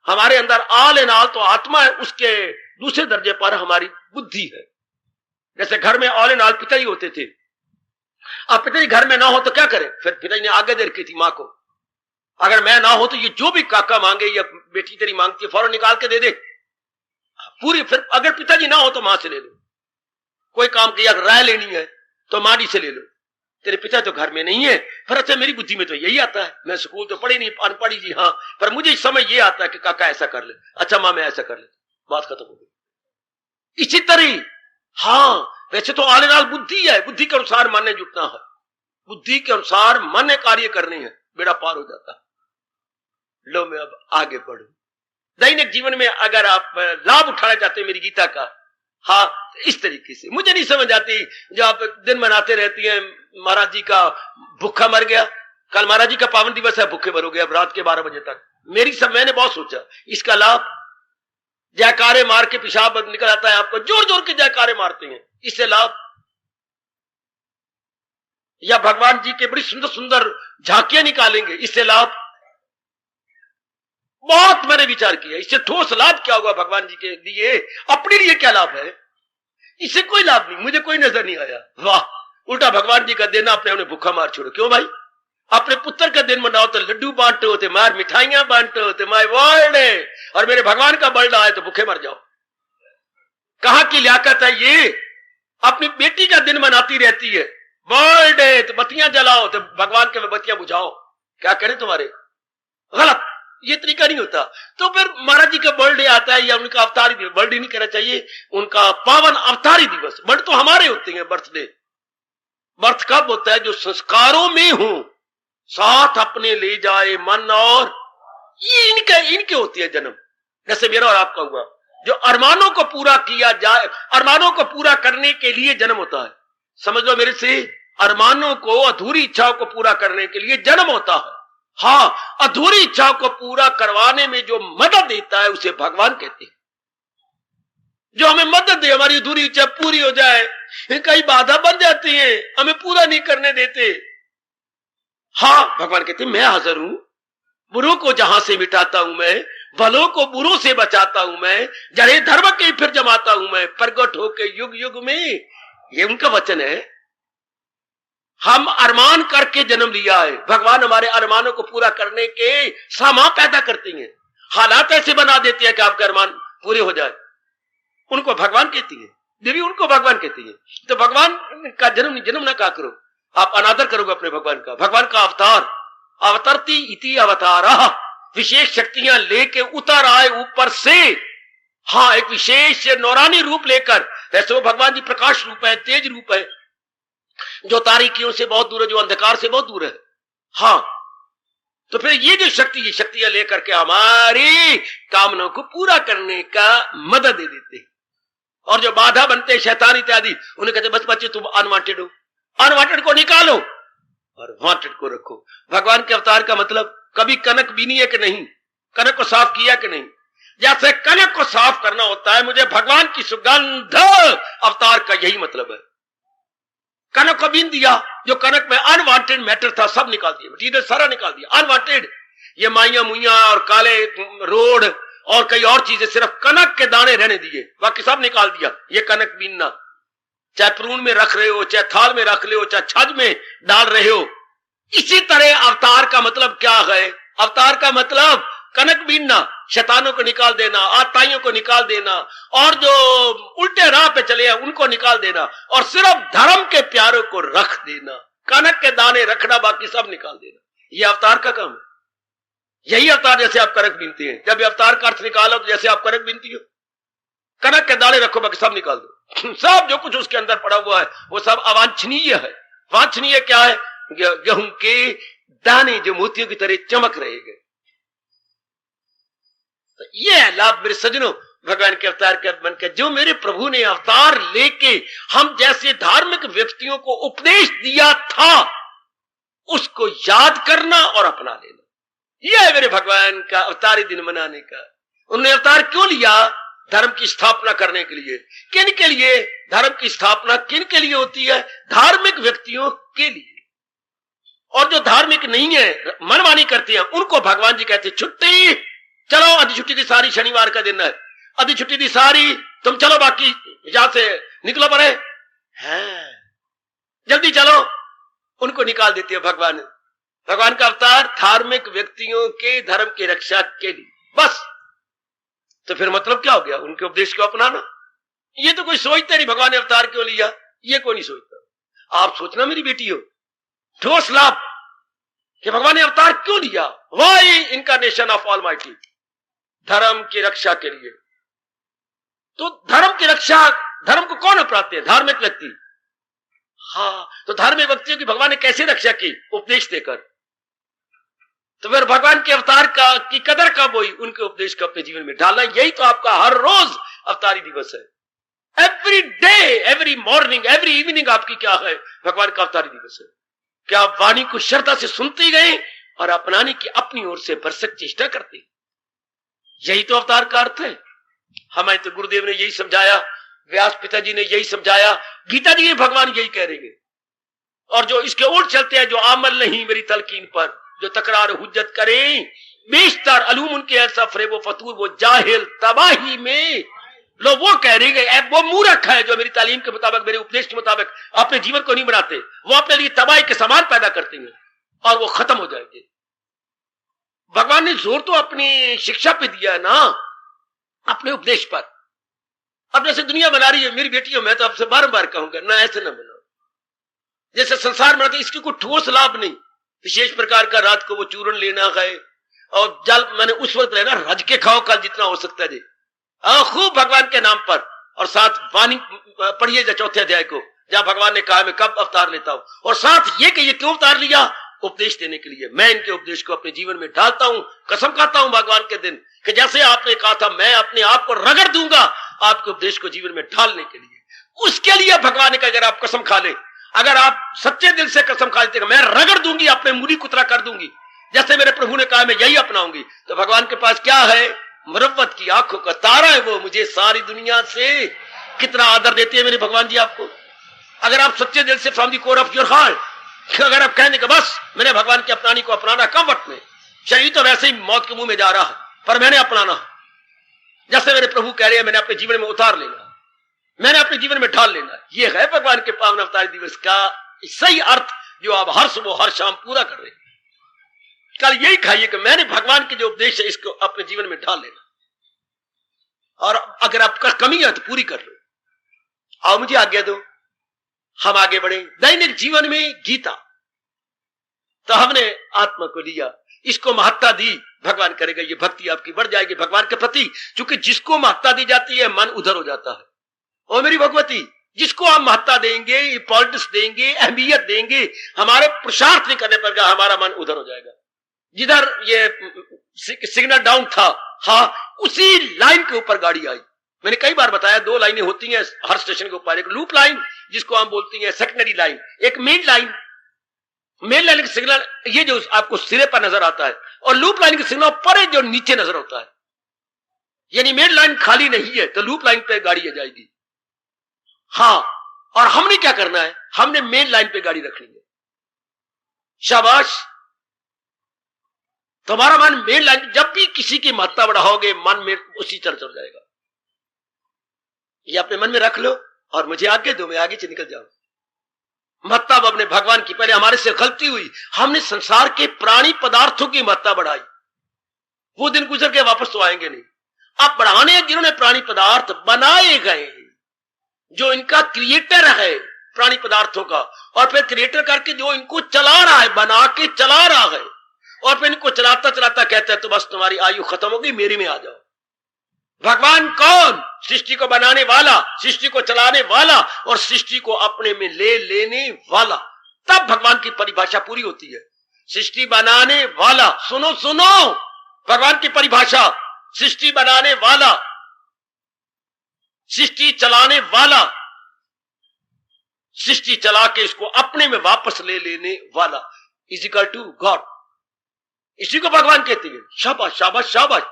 S1: हमारे अंदर आल एन आल तो आत्मा है, उसके दूसरे दर्जे पर हमारी बुद्धि है। जैसे घर में ऑल एंड ऑल पिता ही होते थे, अब पिताजी घर में ना हो तो क्या करें? फिर पिताजी ने आगे दे रखी थी माँ को, अगर मैं ना हो तो ये जो भी काका मांगे या बेटी तेरी मांगती है फौरन निकाल के दे दे पूरी। फिर अगर पिताजी ना हो तो मां से ले लो, कोई काम की अगर राय लेनी है तो माड़ी से ले लो, तेरे पिता तो घर में नहीं है। फिर अच्छा मेरी बुद्धि में तो यही आता है, मैं स्कूल तो पढ़ी नहीं, अनपढ़ी जी हाँ, पर मुझे इस समय ये आता है कि काका ऐसा कर ले, अच्छा मां मैं ऐसा कर ले, बात खत्म हो गई। इसी तरह हाँ, वैसे तो आलेनाल बुद्धि है, बुद्धि के अनुसार मानने जुटना है, बुद्धि के अनुसार मन कार्य करने हैं, बेड़ा पार हो जाता है। लो मैं अब आगे बढ़ू। दैनिक जीवन में अगर आप लाभ उठाना चाहते हैं मेरी गीता का, हाँ इस तरीके से, मुझे नहीं समझ आती जो आप दिन मनाते रहती हैं महाराज जी का भूखा मर गया, कल महाराज जी का पावन दिवस है, भूखे मरोगे अब रात के 12 बजे तक। मैंने बहुत सोचा इसका लाभ, जयकारे मार के पेशाब निकल आता है, आपको जोर जोर के जयकारे मारते हैं, इससे लाभ? या भगवान जी के बड़ी सुंदर सुंदर झांकियां निकालेंगे, इससे लाभ? बहुत मैंने विचार किया, इससे ठोस लाभ क्या होगा भगवान जी के लिए, अपने लिए क्या लाभ है? इससे कोई लाभ नहीं, मुझे कोई नजर नहीं आया। वाह, उल्टा भगवान जी का दिन अपने उन्हें भूखा मार छोड़ो। क्यों भाई? अपने पुत्र का दिन मनाओ तो लड्डू बांटो, तो मार मिठाइयां बांटो, तो माय वर्ल्ड, और मेरे भगवान का बर्थडे आए तो भूखे मर जाओ। कहां की लियाकत है ये? अपनी बेटी का दिन मनाती रहती है, बर्थडे तो बत्तियां जलाओ, तो भगवान के बत्तियां बुझाओ, क्या करें तुम्हारे? गलत, ये तरीका नहीं होता। तो फिर महाराज जी का बर्थडे आता है या उनका अवतारी दिवस, बर्थडे नहीं कहना चाहिए, उनका पावन अवतारी दिवस। बर्थ तो हमारे होते हैं, बर्थडे, बर्थ कब होता है? जो संस्कारों में हो, साथ अपने ले जाए मन, और ये इनके होती है जन्म। जैसे मेरा और आपका हुआ, जो अरमानों को पूरा किया जाए, अरमानों को पूरा करने के लिए जन्म होता है। समझ लो मेरे से, अरमानों को, अधूरी इच्छाओं को पूरा करने के लिए जन्म होता है। हाँ, अधूरी इच्छाओं को पूरा करवाने में जो मदद देता है उसे भगवान कहते हैं। जो हमें मदद दे, हमारी अधूरी इच्छा पूरी हो जाए, कई बाधा बन जाती है, हमें पूरा नहीं करने देते। हाँ, भगवान कहते हैं मैं हाजिर हूं, बुरों को जहां से मिटाता हूं मैं, भलों को बुरों से बचाता हूं मैं, जड़े धर्म के फिर जमाता हूं मैं, प्रगट होके युग युग में। ये उनका वचन है। हम अरमान करके जन्म लिया है, भगवान हमारे अरमानों को पूरा करने के सामान पैदा करते हैं, हालात ऐसे बना देते हैं कि आपके अरमान पूरे हो जाए। उनको भगवान कहती है देवी, उनको भगवान कहती है। तो भगवान का जन्म ना का करो, आप अनादर करोगे अपने भगवान का। भगवान का अवतार, अवतरती इति अवतारा, विशेष शक्तियां लेके उतर आए ऊपर से। हाँ, एक विशेष नौरानी रूप लेकर, जैसे वो भगवान जी प्रकाश रूप है, तेज रूप है, जो तारीकियों से बहुत दूर है, जो अंधकार से बहुत दूर है। हाँ, तो फिर ये जो शक्तियां लेकर के हमारी कामनाओं को पूरा करने का मदद दे देते हैं। और जो बाधा बनते शैतान इत्यादि, उन्हें कहते बस बच्चे तुम अनवांटेड हो, अनवांटेड को निकालो और वांटेड को रखो। भगवान के अवतार का मतलब, कभी कनक बीनी है कि नहीं, कनक को साफ किया कि नहीं? जैसे कनक को साफ करना होता है, मुझे भगवान की सुगंध अवतार का यही मतलब है। कनक को बीन दिया, जो कनक में अनवांटेड मैटर था सब निकाल दिया, मटीरियल सारा निकाल दिया। अनवांटेड ये माइया मुइया और काले रोड और कई और चीजें, सिर्फ कनक के दाने रहने दिए, बाकी सब निकाल दिया। ये कनक बीनना, चाहे प्रून में रख रहे हो, चाहे थाल में रख ले हो, चाहे छज में डाल रहे हो। इसी तरह अवतार का मतलब क्या है? अवतार का मतलब कनक बीनना, शैतानों को निकाल देना, आताइयों को निकाल देना, और जो उल्टे राह पे चले हैं उनको निकाल देना, और सिर्फ धर्म के प्यारों को रख देना। कनक के दाने रखना, बाकी सब निकाल देना। यह अवतार का काम है। यही अवतार, जैसे आप कनक बीनते हैं, जब अवतार का अर्थ निकालो तो जैसे आप कनक बीनती हो, कनक के दाने रखो, बाकी सब निकाल दो। सब जो कुछ उसके अंदर पड़ा हुआ है वो सब अवांछनीय है। वांछनीय क्या है? गेहूं के दाने जो मोतियों की तरह चमक रहेंगे। तो ये है लाभ मेरे सज्जनों भगवान के अवतार के मन के, जो मेरे प्रभु ने अवतार लेके हम जैसे धार्मिक व्यक्तियों को उपदेश दिया था उसको याद करना और अपना लेना। यह है मेरे भगवान का अवतारी दिन मनाने का। उन्होंने अवतार क्यों लिया? धर्म की स्थापना करने के लिए। किन के लिए धर्म की स्थापना किन के लिए होती है? धार्मिक व्यक्तियों के लिए। और जो धार्मिक नहीं है, मनमानी करते हैं, उनको भगवान जी कहते छुट्टी, चलो आधी छुट्टी थी सारी, शनिवार का दिन है, आधी छुट्टी थी सारी, तुम चलो बाकी यहां से निकलो पड़े हैं, जल्दी चलो। निकाल देते हैं भगवान। भगवान का अवतार धार्मिक व्यक्तियों के धर्म की रक्षा के लिए, बस। तो फिर मतलब क्या हो गया? उनके उपदेश को अपनाना। ये तो कोई सोचता नहीं भगवान ने अवतार क्यों लिया, ये कोई नहीं सोचता। आप सोचना मेरी बेटी हो, ठोस लाभ कि भगवान ने अवतार क्यों लिया। वाई इनकारनेशन ऑफ ऑलमाइटी, धर्म की रक्षा के लिए। तो धर्म की रक्षा, धर्म को कौन अपनाते हैं? धार्मिक व्यक्ति। हाँ, तो धार्मिक व्यक्तियों की भगवान ने कैसे रक्षा की? उपदेश देकर। तो फिर भगवान के अवतार की कदर कब हुई? उनके उपदेश को अपने जीवन में डालना। यही तो आपका हर रोज अवतारी दिवस है। Every day, every morning, every evening आपकी क्या है? भगवान का अवतारी दिवस है। क्या आप वाणी को श्रद्धा से सुनते गए और अपनाने की अपनी ओर से भरसक चेष्टा करते? यही तो अवतार का अर्थ है। हमें तो गुरुदेव ने यही समझाया, व्यास पिताजी ने यही समझाया, गीता जी भगवान यही कह रहे हैं। और जो इसके उल्ट चलते हैं, जो अमल नहीं मेरी तलकीन पर, जो तकरार हुज्जत करें, बेशतर अलूम उनके ऐसा फरेबो फतूर, वो जाहिल तबाही में लोग वो कह रहे हैं वो मूर्ख है जो मेरी तालीम के मुताबिक, मेरे उपदेश के मुताबिक अपने जीवन को नहीं बनाते। वो अपने लिए तबाही के समान पैदा करते हैं और वो खत्म हो जाएंगे। भगवान ने जोर तो अपनी शिक्षा पे दिया है ना, अपने उपदेश पर। अब जैसे दुनिया बना रही है, मेरी बेटियों, मैं तो आपसे बार-बार कहूंगा ना, ऐसे ना बनाओ जैसे संसार बनाते। इसकी कोई ठोस लाभ नहीं। विशेष प्रकार का रात को वो चूर्ण लेना है और जल मैंने उस वक्त लेना, रज के खाओ कल जितना हो सकता है जी, खूब भगवान के नाम पर। और साथ वाणी पढ़िए चौथे अध्याय को, जहां भगवान ने कहा मैं कब अवतार लेता हूं, और साथ ये कि ये क्यों अवतार लिया? उपदेश देने के लिए। मैं इनके उपदेश को अपने जीवन में डालता हूं, कसम खाता हूं भगवान के दिन कि जैसे आपने कहा था मैं अपने आप को रगड़ दूंगा आपके उपदेश को जीवन में ढालने के लिए। उसके लिए भगवान ने कहा अगर आप कसम खा ले, अगर आप सच्चे दिल से कसम खा लेते मैं रगड़ दूंगी, अपने मूली कुतरा कर दूंगी, जैसे मेरे प्रभु ने कहा मैं यही अपनाऊंगी, तो भगवान के पास क्या है? मुरव्वत की आंखों का तारा है वो, मुझे सारी दुनिया से कितना आदर देते हैं मेरे भगवान जी आपको। अगर आप सच्चे दिल से from the core of your heart, अगर आप कहने के बस मैंने भगवान की अपनानी को अपनाना, कम वक्त में शरीर तो वैसे ही मौत के मुंह में जा रहा है, पर मैंने अपनाना, जैसे मेरे प्रभु कह रहे हैं मैंने अपने जीवन में उतार लेना, मैंने अपने जीवन में ढाल लेना। यह है भगवान के पावन अवतार दिवस का सही अर्थ, जो आप हर सुबह हर शाम पूरा कर रहे हैं। कल यही खाइए कि मैंने भगवान के जो उपदेश है इसको अपने जीवन में ढाल लेना, और अगर आपका कमी है तो पूरी कर लो। आओ मुझे आज्ञा दो, हम आगे बढ़े। दैनिक जीवन में गीता, तो हमने आत्मा को लिया, इसको महत्ता दी, भगवान करेगा ये भक्ति आपकी बढ़ जाएगी भगवान के प्रति। क्योंकि जिसको महत्ता दी जाती है मन उधर हो जाता है। और मेरी भगवती, जिसको हम महत्ता देंगे, इंपॉर्टेंस देंगे, अहमियत देंगे, हमारे पुरुषार्थ नहीं करने पर हमारा मन उधर हो जाएगा। जिधर ये सिग्नल डाउन था, हाँ उसी लाइन के ऊपर गाड़ी आई। मैंने कई बार बताया 2 लाइनें होती हैं हर स्टेशन के ऊपर, एक लूप लाइन जिसको हम बोलती हैं सेकेंडरी लाइन, एक मेन लाइन। मेन लाइन का सिग्नल ये जो आपको सिरे पर नजर आता है, और लूप लाइन का सिग्नल पर जो नीचे नजर होता है। यानी मेन लाइन खाली नहीं है तो लूप लाइन पे गाड़ी आ जाएगी। हाँ, और हमने क्या करना है? हमने मेन लाइन पे गाड़ी रखनी है। शाबाश, तुम्हारा मन मेन लाइन, जब भी किसी की महत्ता बढ़ाओगे मन में उसी तरह चल जाएगा। ये अपने मन में रख लो और मुझे आगे दो, मैं आगे से निकल जाऊं। महत्ता अपने भगवान की, पहले हमारे से गलती हुई, हमने संसार के प्राणी पदार्थों की महत्ता बढ़ाई। वो दिन गुजर के वापस तो आएंगे नहीं। अब बढ़ाने जिन्होंने प्राणी पदार्थ बनाए गए, जो इनका क्रिएटर है प्राणी पदार्थों का, और फिर क्रिएटर करके जो इनको चला रहा है, बना के चला रहा है, और फिर इनको चलाता चलाता कहता है तो बस तुम्हारी आयु खत्म होगी, मेरे में आ जाओ। भगवान कौन? सृष्टि को बनाने वाला, सृष्टि को चलाने वाला और सृष्टि को अपने में ले लेने वाला। तब भगवान की परिभाषा पूरी होती है। सृष्टि बनाने वाला, सुनो सुनो भगवान की परिभाषा, सृष्टि बनाने वाला, सृष्टि चलाने वाला, सृष्टि चला के इसको अपने में वापस ले लेने वाला इज इक्वल टू गॉड। इसी को भगवान कहते हैं। शाबाश शाबाश शाबाश।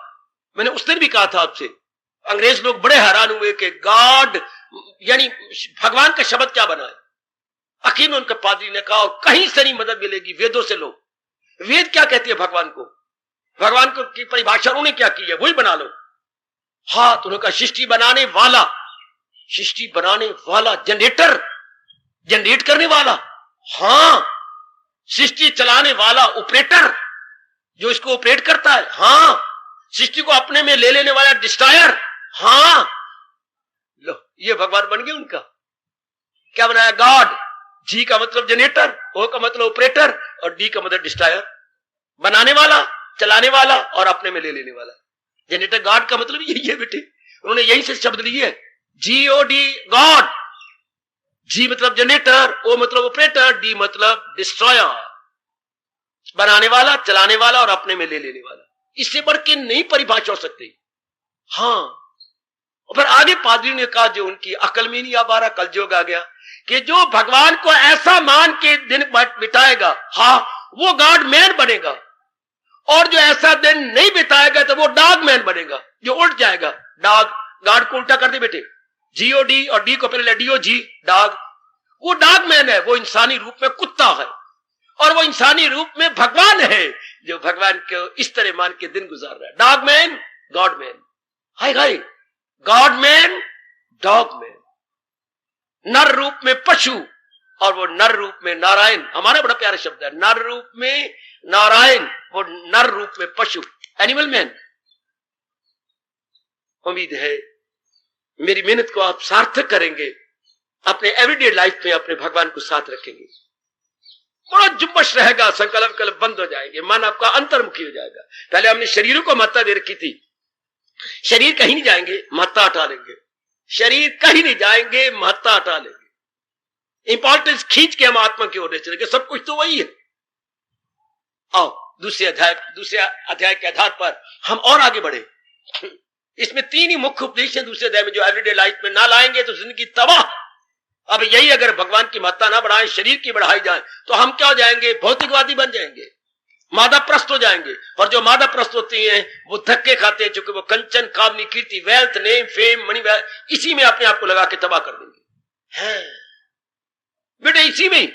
S1: मैंने उस दिन भी कहा था आपसे, अंग्रेज लोग बड़े हैरान हुए कि गॉड यानी भगवान का शब्द क्या बना है। आखिर में उनके पादरी ने कहा और कहीं से नहीं मदद मिलेगी, वेदों से लो। वेद क्या कहती है भगवान को? भगवान को की परिभाषा उन्होंने क्या की है, वही बना लो। हाँ, तो उन्होंने कहा सृष्टि बनाने वाला, सृष्टि बनाने वाला, जनरेटर, जनरेट करने वाला। हाँ, सृष्टि चलाने वाला ऑपरेटर, जो इसको ऑपरेट करता है, हाँ। सृष्टि को अपने में ले लेने वाला डिस्ट्रॉयर, हाँ। लो, ये भगवान बन गए उनका। क्या बनाया? गॉड। जी का मतलब जनरेटर, ओ का मतलब ऑपरेटर, और डी का मतलब डिस्ट्रॉयर। बनाने वाला, चलाने वाला और अपने में ले लेने वाला। जनरेटर गॉड का मतलब यही है बेटे, उन्होंने यही से शब्द लिए, GOD, गॉड। जी मतलब जनरेटर, ओ मतलब ऑपरेटर, डी मतलब डिस्ट्रॉयर। बनाने वाला, चलाने वाला और अपने में ले लेने वाला। इससे बढ़ के नहीं परिभाषा हो सकती। हाँ, और फिर आगे पादरी ने कहा, जो उनकी अकल में नहीं आ पा रहा, कलयुग आ गया, कि जो भगवान को ऐसा मान के दिन बिताएगा, हाँ, वो गॉड मैन बनेगा, और जो ऐसा दिन नहीं बिताएगा तो वो डॉग मैन बनेगा, जो उल्ट जाएगा। डॉग, गॉड को उल्टा कर दे बेटे, GOD और डी को पहले DOG, डॉग। वो डॉग मैन है, वो इंसानी रूप में कुत्ता है, और वो इंसानी रूप में भगवान है, जो भगवान को इस तरह मान के दिन गुजार रहा है। Dog man, god man. हाय हाय, गॉड मैन, डॉग मैन। नर रूप में पशु, और वो नर रूप में नारायण। हमारा बड़ा प्यारा शब्द है, नर रूप में नारायण, वो नर रूप में पशु, एनिमल मैन। उम्मीद है मेरी मेहनत को आप सार्थक करेंगे, अपने एवरीडे लाइफ में अपने भगवान को साथ रखेंगे। बड़ा जुम्बश रहेगा, संकल्प विकल्प बंद हो जाएंगे, मन आपका अंतर्मुखी हो जाएगा। पहले हमने शरीरों को महत्ता दे रखी थी, शरीर कहीं नहीं जाएंगे, महत्ता हटा लेंगे। शरीर कहीं नहीं जाएंगे, महत्ता हटा लेंगे। इंपॉर्टेंस खींच के हम आत्मा की ओर ले चलेंगे, सब कुछ तो वही है। आओ दूसरे अध्याय के आधार पर हम और आगे बढ़े। इसमें 3 ही मुख्य उपदेश हैं दूसरे अध्याय में, जो एवरीडे लाइफ में ना लाएंगे तो जिंदगी तबाह। अब यही अगर भगवान की महत्ता ना बढ़ाएं, शरीर की बढ़ाई जाए, तो हम क्या हो जाएंगे? भौतिकवादी बन जाएंगे, मादा प्रस्त हो जाएंगे। और जो मादा प्रस्त होती हैं वो धक्के खाते हैं, चूंकि वो कंचन, कामनी, कीर्ति, वेल्थ, नेम, फेम, मनी, इसी में अपने आप को लगा के तबाह कर देंगे। है बेटे, इसी में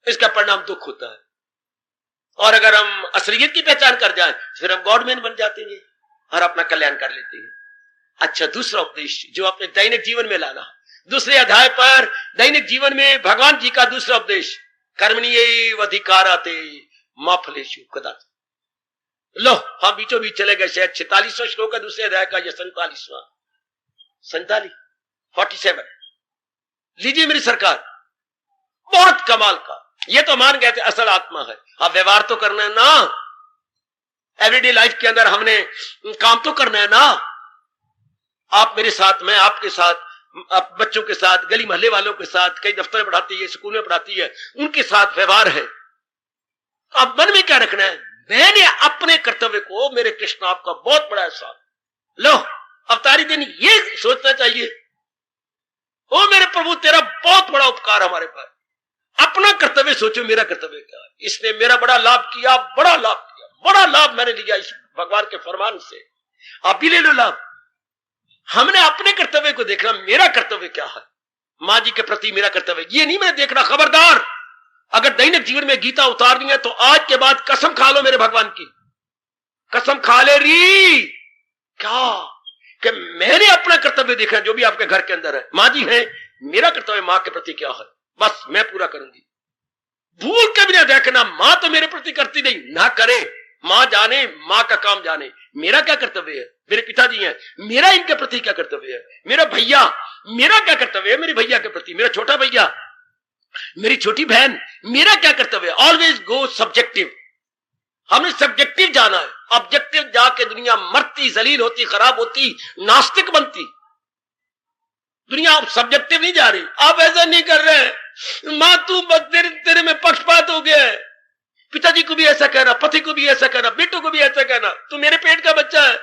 S1: इसका परिणाम दुख होता है। और अगर हम असलियत की पहचान कर जाएं, फिर हम गॉडमैन बन जाते हैं और अपना कल्याण कर लेते हैं। अच्छा, दूसरा उपदेश जो अपने दैनिक जीवन में लाना, दूसरे अध्याय पर दैनिक जीवन में भगवान जी का दूसरा उपदेश, कर्मण्येव अधिकाराते मा फलेषु कदाचित्। लो, हम बीचों बीच चले गए। शायद 46वां श्लोक है दूसरे अध्याय का, या 47वां, 47। लीजिए मेरी सरकार, बहुत कमाल का। ये तो मान गए थे असल आत्मा है, अब व्यवहार तो करना है ना। एवरीडे लाइफ के अंदर हमने काम तो करना है ना। आप मेरे साथ, मैं आपके साथ, आप बच्चों के साथ, गली मोहल्ले वालों के साथ, कई दफ्तर में पढ़ाती है, स्कूल में पढ़ाती है, उनके साथ व्यवहार है। अब मन में क्या रखना है? मैंने अपने कर्तव्य को, मेरे कृष्ण आपका बहुत बड़ा एहसान। लो, अवतारी दिन ये सोचना चाहिए, ओ मेरे प्रभु, तेरा बहुत बड़ा उपकार हमारे पर। अपना कर्तव्य सोचो, मेरा कर्तव्य क्या है? इसने मेरा बड़ा लाभ किया, बड़ा लाभ किया, बड़ा लाभ मैंने लिया इस भगवान के फरमान से। आप भी ले लो लाभ। हमने अपने कर्तव्य को देखना, मेरा कर्तव्य क्या है, मां जी के प्रति मेरा कर्तव्य, ये नहीं मैंने देखना। खबरदार, अगर दैनिक जीवन में गीता उतारनी है तो आज के बाद कसम खा लो मेरे भगवान की, कसम खा ले री क्या, कि मैंने अपना कर्तव्य देखना, जो भी आपके घर के अंदर है। मां जी है, मेरा कर्तव्य मां के प्रति क्या है, बस मैं पूरा करूंगी। भूल के भी ना देखना, मां तो मेरे प्रति करती नहीं, ना करे, मां जाने, मां का काम जाने, मेरा क्या कर्तव्य है। मेरे पिताजी हैं, मेरा इनके प्रति क्या कर्तव्य है। मेरा भैया, मेरा क्या कर्तव्य है मेरे भैया के प्रति। मेरा छोटा भैया, मेरी छोटी बहन, मेरा क्या कर्तव्य है। Always go subjective. हमने सब्जेक्टिव जाना है, ऑब्जेक्टिव जाके दुनिया मरती, जलील होती, खराब होती, नास्तिक बनती। दुनिया अब सब्जेक्टिव नहीं जा रही। आप ऐसा नहीं कर रहे, मां तू तेरे में पक्षपात हो गया है, पिताजी को भी ऐसा कहना, पति को भी ऐसा कहना, बेटों को भी ऐसा कहना, तू मेरे पेट का बच्चा है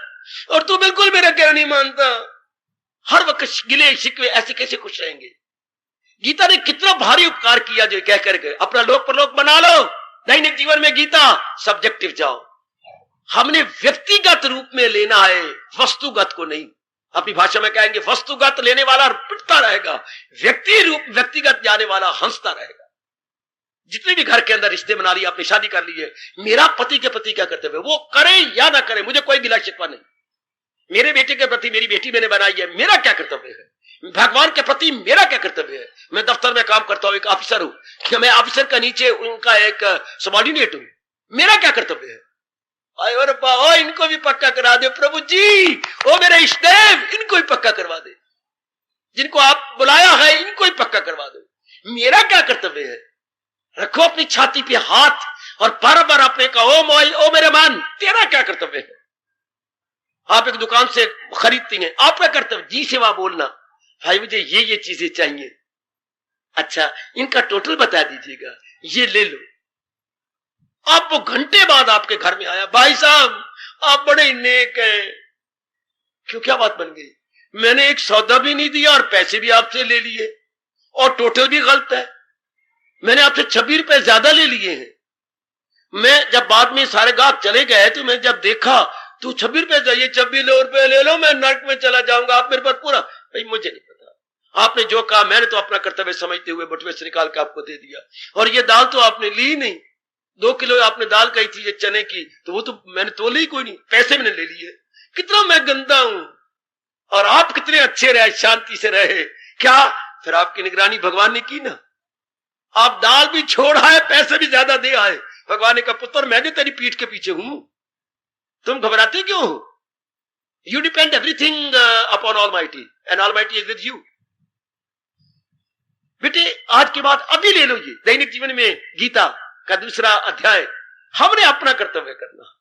S1: और तू बिल्कुल मेरा कहना नहीं मानता। हर वक्त गिले शिकवे, ऐसे कैसे खुश रहेंगे। गीता ने कितना भारी उपकार किया, जो कह करके अपना लोक परलोक बना लो। दैनिक जीवन में गीता सब्जेक्टिव जाओ। हमने व्यक्तिगत रूप में लेना है, वस्तुगत को नहीं। अपनी भाषा में कहेंगे, वस्तुगत लेने वाला पिटता रहेगा, व्यक्तिगत जाने वाला हंसता रहेगा। जितने भी घर के अंदर रिश्ते बना लिए, आपने शादी कर ली है, मेरा पति के प्रति क्या कर्तव्य, वो करे या ना करे, मुझे कोई गिला शिकवा नहीं। मेरे बेटे के प्रति, मेरी बेटी मैंने बनाई है, मेरा क्या कर्तव्य है। भगवान के प्रति मेरा क्या कर्तव्य है। मैं दफ्तर में काम करता हूं, एक ऑफिसर हूं, कि मैं ऑफिसर का नीचे उनका एक सबॉर्डिनेट हूं, मेरा क्या कर्तव्य है? और ओ इनको भी पक्का करा दे प्रभु जी, ओ मेरे इष्टदेव, इनको भी पक्का करवा दे, जिनको आप बुलाया है इनको ही पक्का करवा दो। मेरा क्या कर्तव्य है? रखो अपनी छाती पे हाथ और बार बार अपने का ओ मोल, ओ मेरे मान, तेरा क्या कर्तव्य है? आप एक दुकान से खरीदती हैं, आपका कर्तव्य जी सेवा बोलना, भाई मुझे ये चीजें चाहिए, अच्छा इनका टोटल बता दीजिएगा, ये ले लो। आप वो घंटे बाद आपके घर में आया, भाई साहब आप बड़े नेक हैं। क्यों, क्या बात बन गई? मैंने एक सौदा भी नहीं दिया और पैसे भी आपसे ले लिए और टोटल भी गलत है, मैंने आपसे 26 रुपए ज्यादा ले लिए हैं। मैं जब बाद में सारे गाहक चले गए तो मैं जब देखा तो 26 रुपए चाहिए, 26 रुपए ले लो, मैं नरक में चला जाऊंगा, आप मेरे पर पूरा। भाई मुझे नहीं पता, आपने जो कहा मैंने तो अपना कर्तव्य समझते हुए बटुए से निकाल के आपको दे दिया। और ये दाल तो आपने ली नहीं, 2 किलो आपने दाल कही थी ये चने की, तो वो तो मैंने तोली ही कोई नहीं, पैसे मैंने ले लिए। कितना मैं गंदा हूं और आप कितने अच्छे रहे, शांति से रहे। क्या फिर आपकी निगरानी भगवान ने की ना? आप दाल भी छोड़ आए, पैसे भी ज्यादा दे आए। भगवान ने कहा पुत्र मैं जो तेरी पीठ के पीछे हूं, तुम घबराते क्यों हो? You depend everything upon almighty and almighty is with you. बेटे आज के बाद अभी ले लो ये दैनिक जीवन में गीता का 2रा अध्याय। हमने अपना कर्तव्य करना,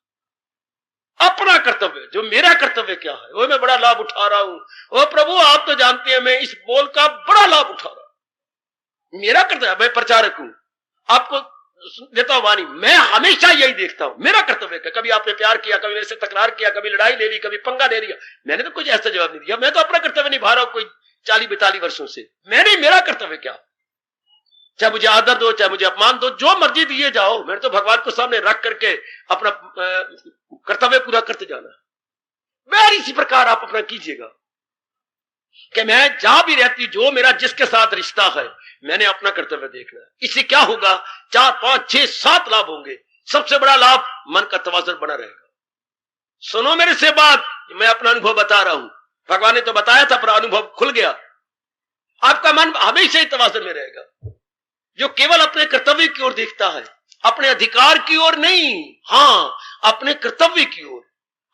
S1: अपना कर्तव्य, जो मेरा कर्तव्य क्या है वो मैं बड़ा लाभ उठा रहा हूं। ओ प्रभु आप तो जानते हैं मैं इस बोल का बड़ा लाभ उठा रहा हूं, मेरा कर्तव्य, मैं प्रचारक हूं, आपको देता हूं वाणी, मैं हमेशा यही देखता हूं मेरा कर्तव्य क्या। कभी आपने प्यार किया, कभी मेरे से तकरार किया, कभी लड़ाई ले ली, कभी पंगा ले लिया, मैंने तो कुछ ऐसा जवाब नहीं दिया, मैं तो अपना कर्तव्य निभा रहा हूं कोई 40-42 वर्षों से। मैंने मेरा कर्तव्य क्या, चाहे मुझे आदर दो चाहे मुझे अपमान दो, जो मर्जी दिए जाओ, मैंने तो भगवान को सामने रख करके अपना कर्तव्य पूरा करते जाना। वैसे इसी प्रकार आप अपना कीजिएगा कि मैं जहां भी रहती, जो मेरा जिसके साथ रिश्ता है, मैंने अपना कर्तव्य देखना है। इससे क्या होगा, 4, 5, 6, 7 लाभ होंगे। सबसे बड़ा लाभ, मन का तवाज़ुन बना रहेगा। सुनो मेरे से बात, मैं अपना अनुभव बता रहा हूं, भगवान ने तो बताया था पर अनुभव खुल गया। आपका मन हमेशा ही तवाज़ुन में रहेगा, जो केवल अपने कर्तव्य की ओर देखता है, अपने अधिकार की ओर नहीं, हाँ अपने कर्तव्य की ओर,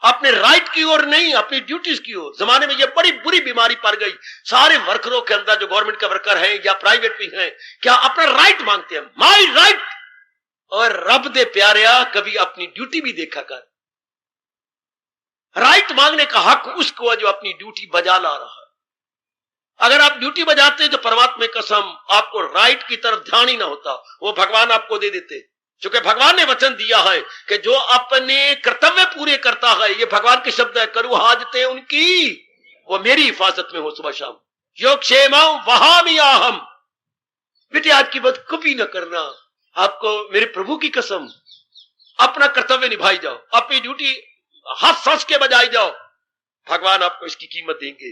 S1: अपने राइट की ओर नहीं, अपनी ड्यूटीज की ओर। जमाने में यह बड़ी बुरी बीमारी पड़ गई, सारे वर्करों के अंदर, जो गवर्नमेंट के वर्कर हैं या प्राइवेट भी हैं, क्या अपना राइट मांगते हैं, माई राइट। और रब दे प्यारिया, कभी अपनी ड्यूटी भी देखा कर। राइट मांगने का हक उसको है जो अपनी ड्यूटी बजा ला रहा है। अगर आप ड्यूटी बजाते तो परमात्मा कसम आपको राइट की तरफ ध्यान ही ना होता, वो भगवान आपको दे देते। क्योंकि भगवान ने वचन दिया है कि जो अपने कर्तव्य पूरे करता है, ये भगवान के शब्द है, करूं हाजते उनकी, वो मेरी हिफाजत में हो सुबह शाम। योग क्षेमा वहामियाहम। बेटे आज की बात कभी न करना, आपको मेरे प्रभु की कसम, अपना कर्तव्य निभाई जाओ, अपनी ड्यूटी हाथ सांस के बजाई जाओ, भगवान आपको इसकी कीमत देंगे।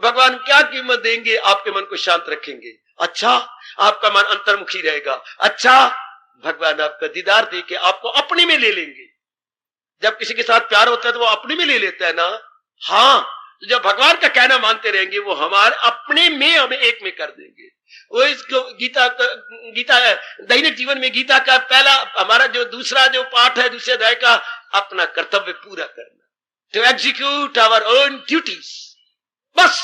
S1: भगवान क्या कीमत देंगे, आपके मन को शांत रखेंगे। अच्छा आपका मन अंतर्मुखी रहेगा, अच्छा भगवान आपका दीदार दे के आपको अपने में ले लेंगे। जब किसी के साथ प्यार होता है तो वो अपने में ले लेता है ना, हाँ जब भगवान का कहना मानते रहेंगे वो हमारे अपने में हमें एक में कर देंगे। वो इसको गीता दैनिक जीवन में गीता का पहला हमारा जो 2रा जो पाठ है 2 अध्याय का, अपना कर्तव्य पूरा करना, to execute our own duties. बस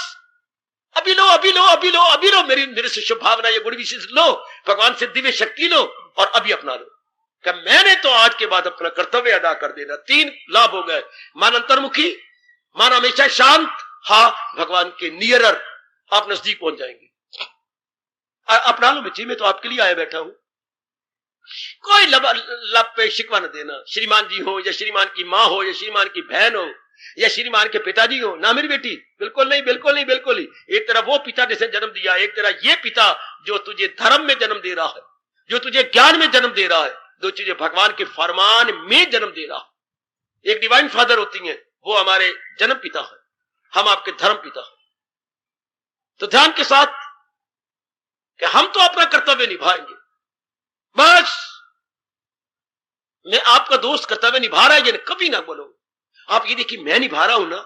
S1: अभी लो अभी लो अभी लो अभी लो, मेरे से शुभ भावना, ये गुण विशेष लो, भगवान से दिव्य शक्ति लो और अभी अपना लो। कि मैंने तो आज के बाद अपना कर्तव्य अदा कर देना। 3 लाभ हो गए, मन अंतर्मुखी, मन हमेशा शांत, हाँ भगवान के नियरर आप नजदीक पहुंच जाएंगे। अपना लो बच्ची, मैं तो आपके लिए आया बैठा हूं, कोई लब पे शिकवा न देना। श्रीमान जी हो या श्रीमान की माँ हो या श्रीमान की बहन हो या श्रीमान के पिताजी हो, ना मेरी बेटी, बिल्कुल नहीं बिल्कुल नहीं बिल्कुल नहीं। एक तरफ वो पिता जिसे जन्म दिया, एक तरह ये पिता जो तुझे धर्म में जन्म दे रहा है, जो तुझे ज्ञान में जन्म दे रहा है, दो चीजें भगवान के फरमान में जन्म दे रहा है। एक डिवाइन फादर होती है, वो हमारे जन्म पिता है, हम आपके धर्म पिता हैं। तो ध्यान के साथ कि हम तो अपना कर्तव्य निभाएंगे, बस मैं आपका दोस्त कर्तव्य निभा रहा है ये कभी ना बोलो। आप ये देखिए मैं निभा रहा हूं ना,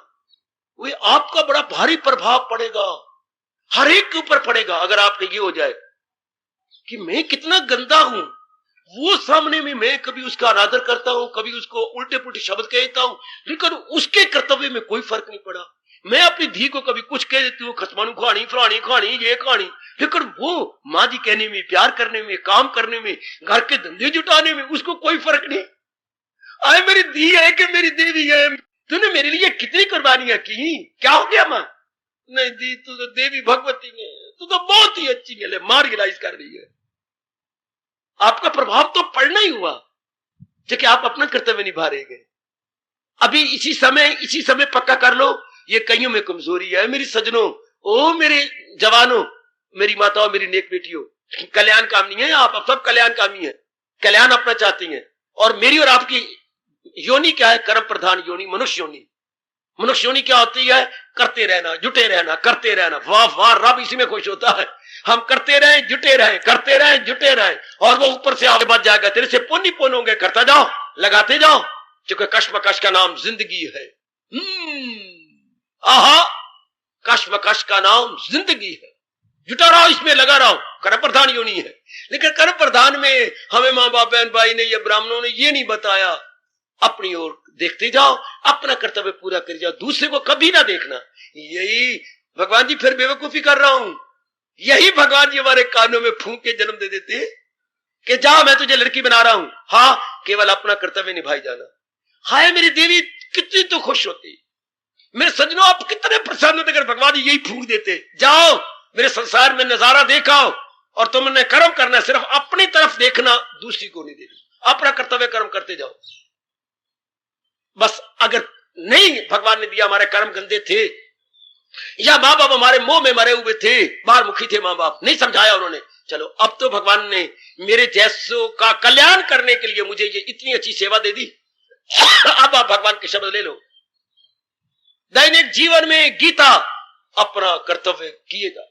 S1: वो आपका बड़ा भारी प्रभाव पड़ेगा, हर एक के ऊपर पड़ेगा। अगर आपके ये हो जाए कि मैं कितना गंदा हूं। वो सामने में मैं कभी उसका अनादर करता हूं, कभी उसको उल्टे पुल्टे शब्द कहता हूं, लेकिन उसके कर्तव्य में कोई फर्क नहीं पड़ा। मैं अपनी धी को कभी कुछ कह देती हूँ, खसमानू खानी, फलानी खानी, ये खानी, लेकिन वो माँ जी कहने में, प्यार करने में, काम करने में, घर के धंधे जुटाने में उसको कोई फर्क नहीं। आए मेरी धी है कि मेरी देवी है, तूने मेरे लिए कितनी कुर्बानियां की, क्या हो गया माँ? नहीं दी, तू तो देवी भगवती है, तू तो बहुत ही अच्छी है, मार रियलाइज कर रही है। आपका प्रभाव तो पड़ना ही हुआ, कि आप अपना कर्तव्य निभा रहे हैं। अभी इसी समय पक्का कर लो, ये कईयों में कमजोरी है। मेरी सजनों, ओ मेरे जवानों, मेरी माताओं, मेरी नेक बेटियों, कल्याण कामनी है आप, अब सब कल्याण कामनी है, कल्याण अपना चाहती हैं। और मेरी और आपकी योनि क्या है? कर्म प्रधान योनि, मनुष्य योनि। मनुष्य योनि क्या होती है? करते रहना, जुटे रहना, करते रहना। वाह वाह, रब इसी में खुश होता है। हम करते रहें, जुटे रहें, करते रहें, जुटे रहें, और वो ऊपर से आगे बढ़ जाएगा। तेरे से पुण्य पुण्य होंगे, करता जाओ, लगाते जाओ, क्योंकि कश्मकश का नाम जिंदगी है। आहा, कश्मकश का नाम जिंदगी है। जुटा रहो, इसमें लगा रहो। कर्म प्रधान योनि है, लेकिन कर्म प्रधान में हमें माँ बाप, बहन भाई ने या ब्राह्मणों ने ये नहीं बताया, अपनी ओर देखते जाओ, अपना कर्तव्य पूरा कर जाओ, दूसरे को कभी ना देखना। यही भगवान जी फिर बेवकूफी कर रहा हूं, यही भगवान जी हमारे कानों में फूंक के जन्म दे देते कि जा मैं तुझे लड़की बना रहा हूं, हाँ केवल अपना कर्तव्य निभाई जाना। हाय मेरी देवी, कितनी तो खुश होती। मेरे सज्जनों, आप कितने प्रसन्न होते अगर भगवान जी यही फूंक देते, जाओ मेरे संसार में नजारा देखाओ, और तुमने कर्म करना, सिर्फ अपनी तरफ देखना, दूसरी को नहीं देखना, अपना कर्तव्य कर्म करते जाओ। बस अगर नहीं भगवान ने दिया, हमारे कर्म गंदे थे, या माँ बाप हमारे मुंह में मरे हुए थे, बाहर मुखी थे माँ बाप, नहीं समझाया उन्होंने, चलो अब तो भगवान ने मेरे जैसों का कल्याण करने के लिए मुझे ये इतनी अच्छी सेवा दे दी, अब आप भगवान के शब्द ले लो। दैनिक जीवन में गीता, अपना कर्तव्य किएगा,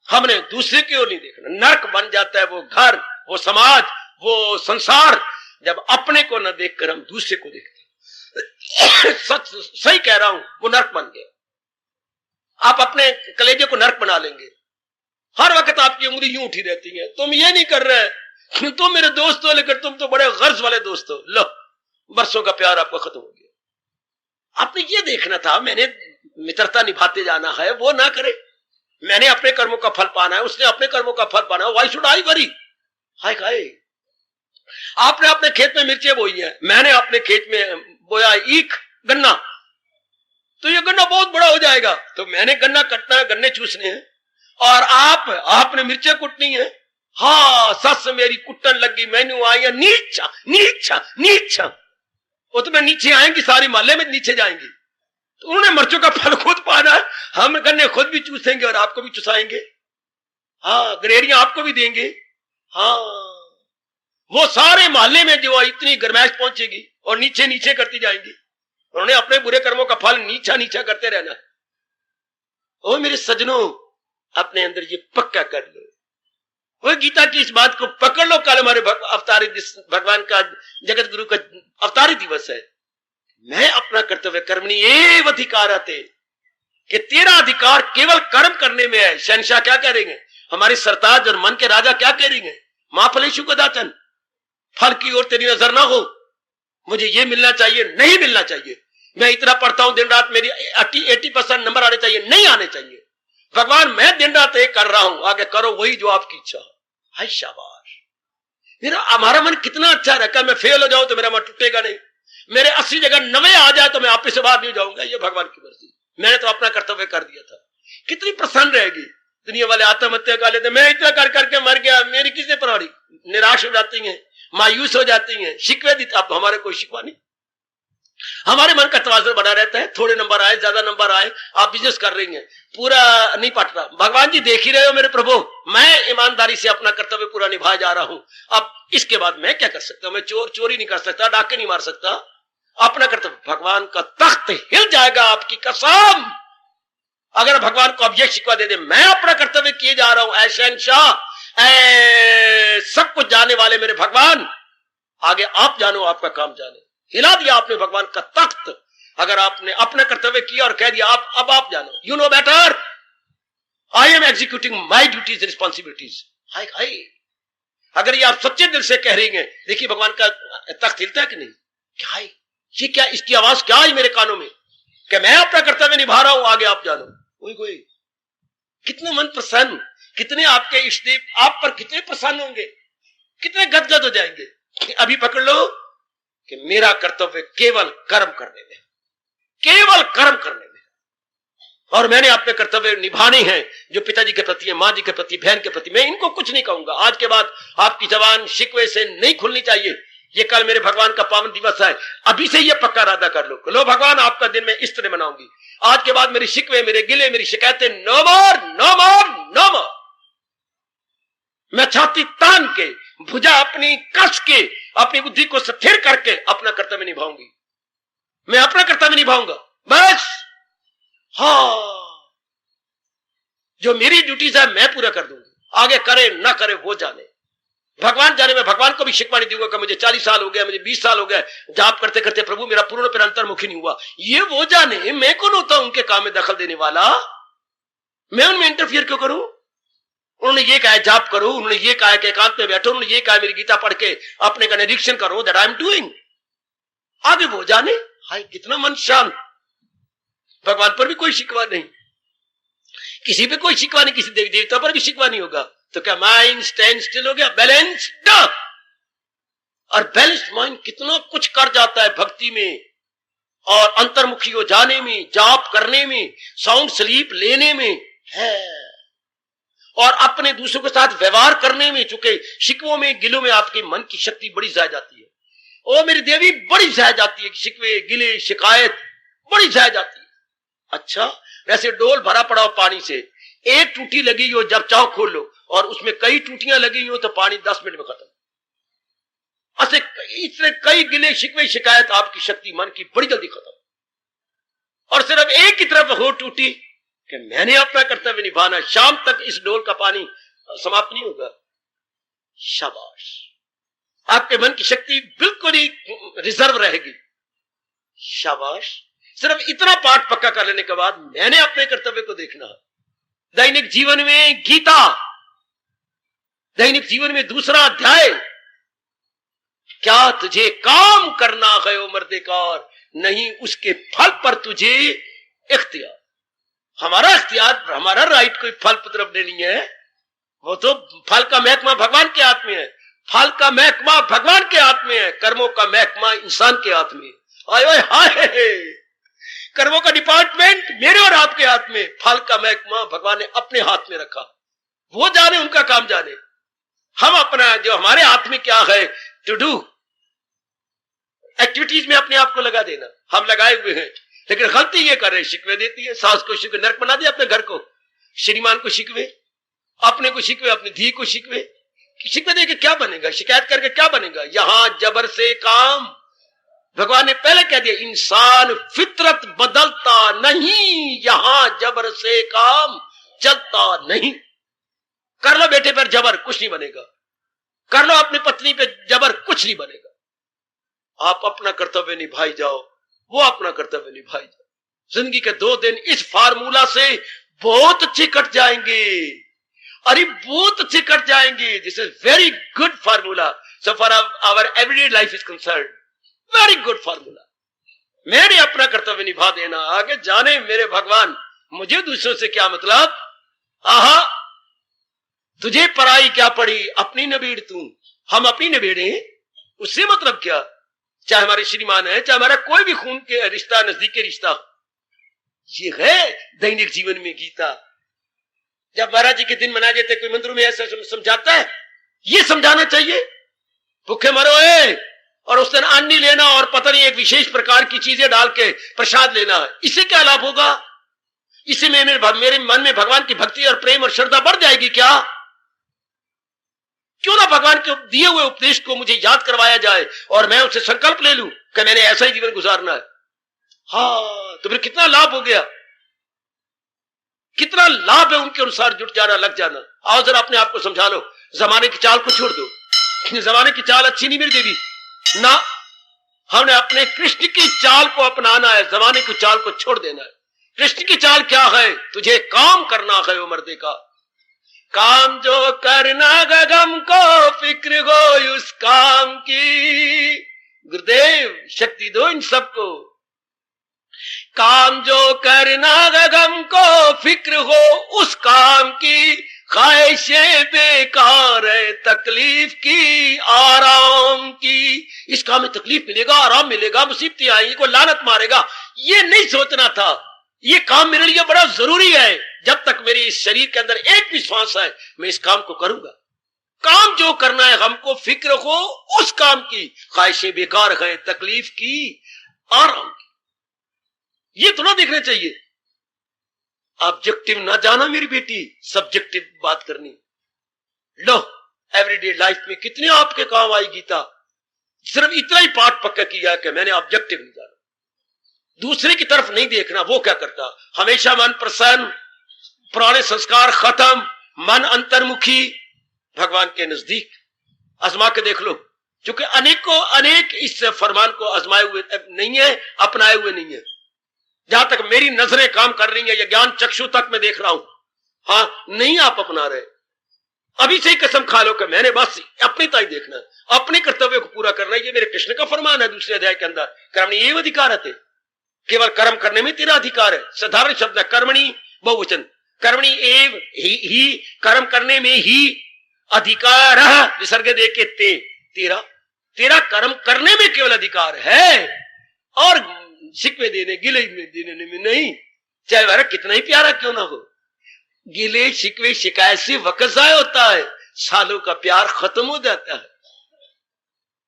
S1: हमने दूसरे की ओर नहीं देखना। नरक बन जाता है वो घर, वो समाज, वो संसार, जब अपने को न देखकर हम दूसरे को देखते। सच सही कह रहा हूं, वो नरक बन गया। आप अपने कलेजे को नरक बना लेंगे, हर वक्त आपकी उंगली यूं उठी रहती है, तुम ये नहीं कर रहे, तुम मेरे दोस्त हो, लेकिन तुम तो बड़े गर्ज वाले दोस्त हो, लो बरसों का प्यार आपका खत्म हो गया। आपने ये देखना था, मैंने मित्रता निभाते जाना है, वो ना करे। मैंने अपने कर्मों का फल पाना है, उसने अपने कर्मों का फल पाना है, व्हाई शुड आई वरी। हाय खाए, आपने अपने खेत में मिर्चें बोई है, मैंने अपने खेत में बोया ईख, गन्ना, तो ये गन्ना बहुत बड़ा हो जाएगा, तो मैंने गन्ना कटना है, गन्ने चूसने हैं, और आपने मिर्चें कुटनी है। हाँ, सस मेरी कुटन लगी, मैनू आई है नीचा नीचा नीचा, वो तो मैं नीचे आएंगी, सारी माले में नीचे जाएंगी, तो उन्होंने मिर्चों का फल खुद पाना है, हम गन्ने खुद भी चूसेंगे और आपको भी चुसाएंगे। हाँ, गरेरियां आपको भी देंगे। हाँ, वो सारे मोहल्ले में जो इतनी गरमाइश पहुंचेगी और नीचे नीचे करती जाएंगी, उन्होंने अपने बुरे कर्मों का फल नीचा नीचा करते रहना। ओ मेरे सज्जनों, अपने अंदर ये पक्का कर लो, वो गीता की इस बात को पकड़ लो। कल हमारे अवतारी भगवान का, जगत गुरु का अवतारी दिवस है। मैं अपना कर्तव्य कर्मणि एव अधिकारते, कि तेरा अधिकार केवल कर्म करने में है। शहनशाह क्या कह रहे हैं, हमारे सरताज और मन के राजा क्या कह रही हैं, मां फलेशु कदाचन, फल की ओर तेरी नजर ना हो, मुझे ये मिलना चाहिए, नहीं मिलना चाहिए। मैं इतना पढ़ता हूं दिन रात, मेरी 80% नंबर आने चाहिए, नहीं आने चाहिए। भगवान मैं दिन रात एक कर रहा हूं, आगे करो वही जो आपकी इच्छा हो। हाय शाबाश, मेरा हमारा मन कितना अच्छा रखा। मैं फेल हो जाऊं तो मेरा मन टूटेगा नहीं, मेरे 80 जगह 90 आ जाए तो मैं आप से बाहर नहीं जाऊंगा, ये भगवान की मर्जी। मैंने तो अपना कर्तव्य कर दिया था, कितनी प्रसन्न रहेगी। दुनिया वाले आत्महत्या कर लेते, मैं इतना कर करके मर गया, मेरी किसने परवारी, निराश हो जाती हैं, मायूस हो जाती हैं, शिकवे दी। अब हमारे कोई शिकवा नहीं, हमारे मन का तवाज़ुन बना रहता है। थोड़े नंबर आए, ज्यादा नंबर आए, आप बिजनेस कर रही हैं, पूरा नहीं पट रहा, भगवान जी देख ही रहे हो मेरे प्रभु, मैं ईमानदारी से अपना कर्तव्य पूरा निभाया जा रहा हूं। अब इसके बाद मैं क्या कर सकता हूं, मैं चोरी नहीं कर सकता, डाके नहीं मार सकता, अपना कर्तव्य। भगवान का तख्त हिल जाएगा आपकी कसम, अगर भगवान को अब यह शिकवा दे दे, मैं अपना कर्तव्य किए जा रहा हूं। ऐ शहनशाह, सब कुछ जाने वाले मेरे भगवान, आगे आप जानो, आपका काम जाने। हिला दिया आपने भगवान का तख्त, अगर आपने अपना कर्तव्य किया और कह दिया अब आप जानो, you know better, I am executing my duties responsibilities, हाय हाय, अगर ये आप सच्चे दिल से कह रही हैं, देखिए भगवान का तख्त हिलता है कि नहीं? क्या है ये? क्या इसकी आवाज क्या आई मेरे कानों में कि मैं अपना कर्तव्य निभा रहा हूं, आगे आप जानो। कोई कितने मन प्रसन्न, कितने आपके इष्टदेव आप पर कितने प्रसन्न होंगे, कितने गदगद हो जाएंगे। अभी पकड़ लो कि मेरा कर्तव्य केवल कर्म करने में, केवल कर्म करने में, और मैंने अपने कर्तव्य निभाने हैं जो पिताजी के प्रति है, माँ जी के प्रति, बहन के प्रति। मैं इनको कुछ नहीं कहूंगा। आज के बाद आपकी जबान शिकवे से नहीं खुलनी चाहिए। ये कल मेरे भगवान का पावन दिवस है, अभी से ये पक्का इरादा कर लो भगवान आपका दिन मैं इस तरह मनाऊंगी। आज के बाद मेरी शिकवे, मेरे गिले, मेरी शिकायतें नो मोर, नो मोर, नो मोर। मैं छाती तान के, भुजा अपनी कस के, अपनी बुद्धि को स्थिर करके अपना कर्तव्य निभाऊंगी। मैं अपना कर्तव्य निभाऊंगा बस। हाँ, जो मेरी ड्यूटीज है मैं पूरा कर दूंगी, आगे करे ना करे वो जाने, भगवान जाने। मैं भगवान को भी शिकवा नहीं दूंगा कि मुझे 40 साल हो गया, मुझे 20 साल हो गया जाप करते करते, प्रभु मेरा पूर्ण पर अंतर्मुखी नहीं हुआ। ये वो जाने, मैं कौन होता हूं उनके काम में दखल देने वाला? मैं उनमें इंटरफियर क्यों करूं? उन्होंने ये कहा जाप करो, उन्होंने ये कहा कि एकांत में बैठो, उन्होंने ये कहा मेरी गीता पढ़ के अपने का निरीक्षण करो, दैट आई एम डूइंग। आगे वो जाने। हाय कितना मन शांत, भगवान पर भी कोई शिकवा नहीं, किसी पे कोई शिकवा नहीं, किसी देवी देवता पर भी शिकवा नहीं होगा। तो क्या माइंड स्टैंड स्टिल हो गया, बैलेंस्ड। और बैलेंस्ड माइंड कितना कुछ कर जाता है भक्ति में, और अंतर्मुखी हो जाने में, जाप करने में, साउंड स्लीप लेने में है, और अपने दूसरों के साथ व्यवहार करने में। चूंकि शिकवों में, गिलों में आपके मन की शक्ति बड़ी ज्यादा जाती है। ओ मेरी देवी बड़ी ज्यादा जाती है, शिकवे, गिले, शिकायत बड़ी ज्यादा जाती है। अच्छा, वैसे डोल भरा पड़ा हो पानी से, एक टूटी लगी हो जब चाहो खोल लो, और उसमें कई टूटियां लगी हो तो पानी 10 मिनट में खत्म। ऐसे इतने कई गिले, शिकवे, शिकायत, आपकी शक्ति मन की बड़ी जल्दी खत्म। और सिर्फ एक ही तरफ हो टूटी कि मैंने अपना कर्तव्य निभाना, शाम तक इस डोल का पानी समाप्त नहीं होगा। शाबाश, आपके मन की शक्ति बिल्कुल ही रिजर्व रहेगी। शाबाश, सिर्फ इतना पाठ पक्का कर लेने के बाद मैंने अपने कर्तव्य को देखना। दैनिक जीवन में गीता, दैनिक जीवन में दूसरा अध्याय, क्या तुझे काम करना है ओ मर्देकार, नहीं उसके फल पर तुझे इख्तियार। हमारा इख्तियार, हमारा राइट कोई फल की तरफ नहीं है, वो तो फल का महकमा भगवान के हाथ में है। फल का महकमा भगवान के हाथ में है, कर्मों का महकमा इंसान के हाथ में। हाय हाय, कर्मों का डिपार्टमेंट मेरे और आपके हाथ में, फल का महकमा भगवान ने अपने हाथ में रखा। वो जाने, उनका काम जाने। हम अपना जो हमारे हाथ में क्या है टू डू, एक्टिविटीज में अपने आप को लगा देना, हम लगाए हुए हैं। लेकिन गलती ये कर रहे, शिकवे देती है, सास को शिकवे, नरक बना दिया अपने घर को, श्रीमान को शिकवे, अपने को शिकवे, अपनी धी को शिकवे। शिकवे दे के क्या बनेगा, शिकायत करके क्या बनेगा? यहां जबर से काम, भगवान ने पहले कह दिया, इंसान फितरत बदलता नहीं, यहां जबर से काम चलता नहीं। कर लो बेटे पर जबर, कुछ नहीं बनेगा। कर लो अपनी पत्नी पे जबर, कुछ नहीं बनेगा। आप अपना कर्तव्य निभाई जाओ, वो अपना कर्तव्य निभाई जाओ। जिंदगी के 2 दिन इस फार्मूला से बहुत अच्छे कट जाएंगे। अरे बहुत अच्छे कट जाएंगे। This is very good formula so for our everyday life is concerned. Very good formula. मैंने अपना कर्तव्य निभा देना, आगे जाने मेरे भगवान, मुझे दूसरों से क्या मतलब। आहा, तुझे पराई क्या पड़ी, अपनी नबीड़ तू, हम अपनी नबीड़े, उससे मतलब क्या। चाहे हमारे श्रीमान है, चाहे हमारा कोई भी खून के रिश्ता, नजदीक के रिश्ता, ये है दैनिक जीवन में गीता। जब महाराज जी के दिन मनाए जाते, कोई मंदिरों में ऐसा समझाता है, ये समझाना चाहिए। भूखे मरो है, और उस दिन अन्न नहीं लेना, और पता नहीं एक विशेष प्रकार की चीजें डाल के प्रसाद लेना है, इससे क्या लाभ होगा? इससे मेरे मन में भगवान की भक्ति और प्रेम और श्रद्धा बढ़ जाएगी क्या? क्यों ना भगवान के दिए हुए उपदेश को मुझे याद करवाया जाए, और मैं उससे संकल्प ले लूं कि मैंने ऐसा ही जीवन गुजारना है। हाँ, तो फिर कितना लाभ हो गया, कितना लाभ है उनके अनुसार जुट जाना, लग जाना। आओ जरा अपने आप को समझा लो, जमाने की चाल को छोड़ दो। जमाने की चाल अच्छी नहीं मेरी देवी ना, हमने अपने कृष्ण की चाल को अपनाना है, जमाने की चाल को छोड़ देना है। कृष्ण की चाल क्या है? तुझे काम करना है ओ मर्दे का, काम जो करना गगम को फिक्र हो उस काम की। गुरुदेव शक्ति दो इन सबको। काम जो करना गगम को फिक्र हो उस काम की, ख्वाहिशें बेकार है तकलीफ की आराम की। इस काम में तकलीफ मिलेगा, आराम मिलेगा, मुसीबतें आएंगी, कोई लानत मारेगा, ये नहीं सोचना था। ये काम मेरे लिए बड़ा जरूरी है, जब तक मेरी इस शरीर के अंदर एक भी श्वास है मैं इस काम को करूंगा। काम जो करना है हमको फिक्र हो उस काम की, ख्वाहिशें बेकार है तकलीफ की आराम की। ये तो ना देखना चाहिए। ऑब्जेक्टिव ना जाना मेरी बेटी, सब्जेक्टिव बात करनी। लो एवरीडे लाइफ में कितने आपके काम आई गीता, सिर्फ इतना ही पाठ पक्का किया कि मैंने ऑब्जेक्टिव नहीं जाना, दूसरे की तरफ नहीं देखना। वो क्या करता, हमेशा मन प्रसन्न, पुराने संस्कार खत्म, मन अंतर्मुखी, भगवान के नजदीक। आजमा के देख लो, क्योंकि अनेक इस फरमान को आजमाए हुए नहीं है, अपनाए हुए नहीं है। जहां तक मेरी नजरें काम कर रही है, या ज्ञान चक्षु तक मैं देख रहा हूं, हाँ नहीं आप अपना रहे। अभी से ही कसम खा लो कि मैंने बस अपनी ताई देखना, अपने कर्तव्य को पूरा करना। ये मेरे कृष्ण का फरमान है दूसरे अध्याय के अंदर, कर्मणि एव अधिकार है, केवल कर्म करने में तेरा अधिकार है। साधारण शब्द है कर्मणि बहुवचन, कर्मणि एव ही, कर्म करने में ही अधिकार विसर्ग दे के तेरा कर्म करने में केवल अधिकार है, और शिकवे देने गिले देने में नहीं। चाहे वह कितना ही प्यारा क्यों ना हो, गिले शिकवे शिकायत से वक्त जाया होता है, सालों का प्यार खत्म हो जाता है।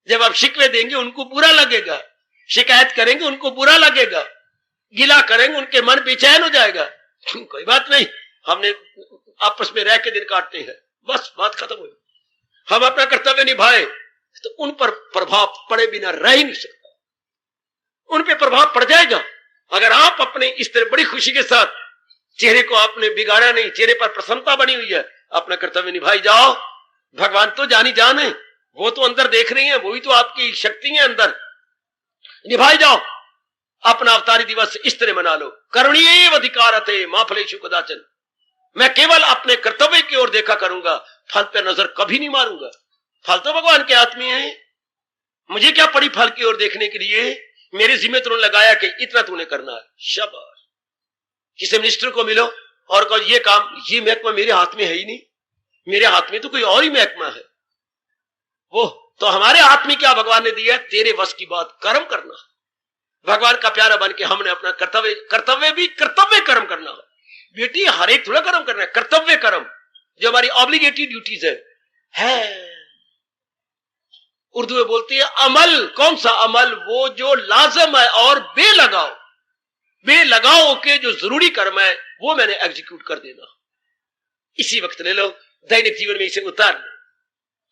S1: जब आप शिकवे देंगे उनको बुरा लगेगा, शिकायत करेंगे उनको बुरा लगेगा, गिला करेंगे उनके मन बेचैन हो जाएगा। कोई बात नहीं, हमने आपस में रह के दिन काटते हैं, बस बात खत्म हुई। हम अपना कर्तव्य निभाए तो उन पर प्रभाव पड़े बिना रह ही नहीं सकता, उन पे प्रभाव पड़ जाएगा। अगर आप अपने इस तरह बड़ी खुशी के साथ, चेहरे को आपने बिगाड़ा नहीं, चेहरे पर प्रसन्नता बनी हुई है, अपना कर्तव्य निभाई जाओ। भगवान तो जानी जान है, वो तो अंदर देख रही है, वही तो आपकी शक्ति है अंदर, निभाई जाओ। अपना अवतारी दिवस इस तरह मना लो, कर्मण्येव अधिकारते मा फलेषु कदाचन। मैं केवल अपने कर्तव्य की ओर देखा करूंगा, फल पे नजर कभी नहीं मारूंगा। फल तो भगवान के हाथ में है, मुझे क्या पड़ी फल की ओर देखने के लिए। मेरे जिम्मे तुमने लगाया कि इतना तूने करना है, शाबाश। किसी मिनिस्टर को मिलो और कहो ये काम, ये महकमा मेरे हाथ में है ही नहीं, मेरे हाथ में तो कोई और ही महकमा है। वो तो हमारे हाथ में क्या भगवान ने दिया, तेरे वश की बात कर्म करना। भगवान का प्यारा बन के हमने अपना कर्तव्य भी कर्तव्य कर्म करना है। बेटी हर एक थोड़ा कर्म करना है, कर्तव्य कर्म जो हमारी ऑब्लिगेटरी ड्यूटीज है। उर्दू में बोलती है अमल। कौन सा अमल, वो जो लाजम है और बेलगाओ के जो जरूरी कर्म है वो मैंने एग्जीक्यूट कर देना। इसी वक्त ले लो, दैनिक जीवन में इसे उतार लो,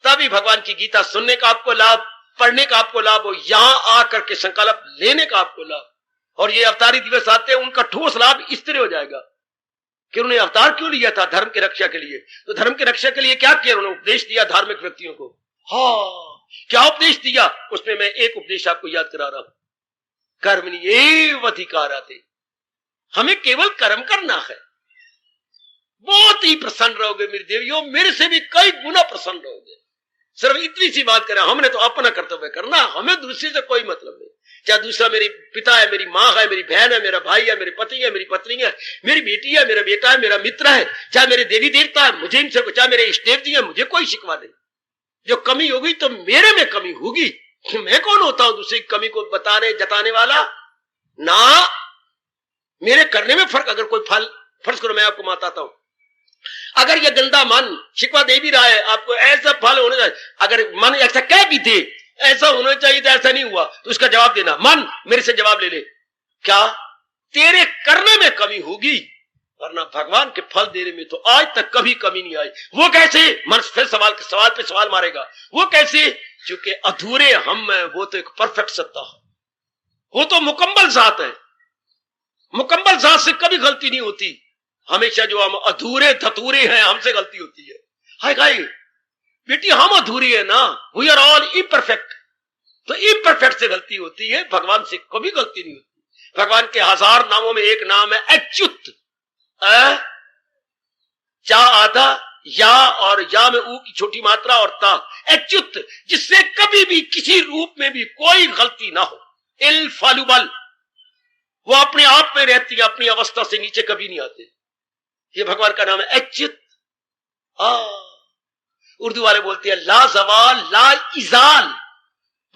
S1: तभी भगवान की गीता सुनने का आपको लाभ, पढ़ने का आपको लाभ हो, यहां आकर के संकल्प लेने का आपको लाभ। और ये अवतारी दिवस आते हैं, उनका ठोस लाभ इस तरह हो जाएगा कि उन्होंने अवतार क्यों लिया था, धर्म की रक्षा के लिए। तो धर्म की रक्षा के लिए क्या किया उन्होंने, उपदेश दिया धार्मिक व्यक्तियों को। हाँ क्या उपदेश दिया, उसमें मैं एक उपदेश आपको याद करा रहा हूं, कर्मण्येव अधिकारते। हमें केवल कर्म करना है, बहुत ही प्रसन्न रहोगे मेरे देवियों, मेरे से भी कई गुना प्रसन्न रहोगे। सिर्फ इतनी सी बात करें, हमने तो अपना कर्तव्य करना, हमें दूसरे से कोई मतलब नहीं। चाहे दूसरा मेरे पिता है, मेरी माँ है, मेरी बहन है, मेरा भाई है, मेरे पति है, मेरी पत्नी है, मेरी बेटी है, मेरा बेटा है, मेरा मित्र है, चाहे मेरे देवी देवता है, मुझे इनसे, चाहे मेरे इष्ट देव जी है, मुझे कोई शिकवा नहीं। जो कमी होगी तो मेरे में कमी होगी, मैं कौन होता हूं दूसरी कमी को बताने जताने वाला ना। मेरे करने में फर्क, अगर कोई फल, फर्ज करो मैं आपको बताता हूं, अगर ये गंदा मन शिकवा दे भी रहा है आपको, ऐसा फल होना चाहिए। अगर मन ऐसा कह भी दे ऐसा होना चाहिए तो ऐसा नहीं हुआ, तो उसका जवाब देना, मन मेरे से जवाब ले ले, क्या तेरे करने में कमी होगी, वरना भगवान के फल देने में तो आज तक कभी कमी नहीं आई। वो कैसे, मन फिर सवाल पे सवाल मारेगा, वो कैसे, क्योंकि अधूरे हम हैं, वो तो एक परफेक्ट सत्ता है, वो तो मुकम्मल जात है, मुकम्मल जात से कभी गलती नहीं होती। हमेशा जो हम अधूरे धतूरे हैं हमसे गलती होती है। हाय हाय बेटी, हम अधूरे हैं ना, वी आर ऑल इम्परफेक्ट, तो इम्परफेक्ट से गलती होती है, भगवान से कभी गलती नहीं होती। भगवान के 1000 नामों में एक नाम है अच्युत। चा आधा या और या में ऊ की छोटी मात्रा और ता, अच्युत, जिससे कभी भी किसी रूप में भी कोई गलती ना हो, इल फालुबल, वो अपने आप में रहती है, अपनी अवस्था से नीचे कभी नहीं आते। ये भगवान का नाम है अच्युत। उर्दू वाले बोलते हैं ला जवाल ला इजाल,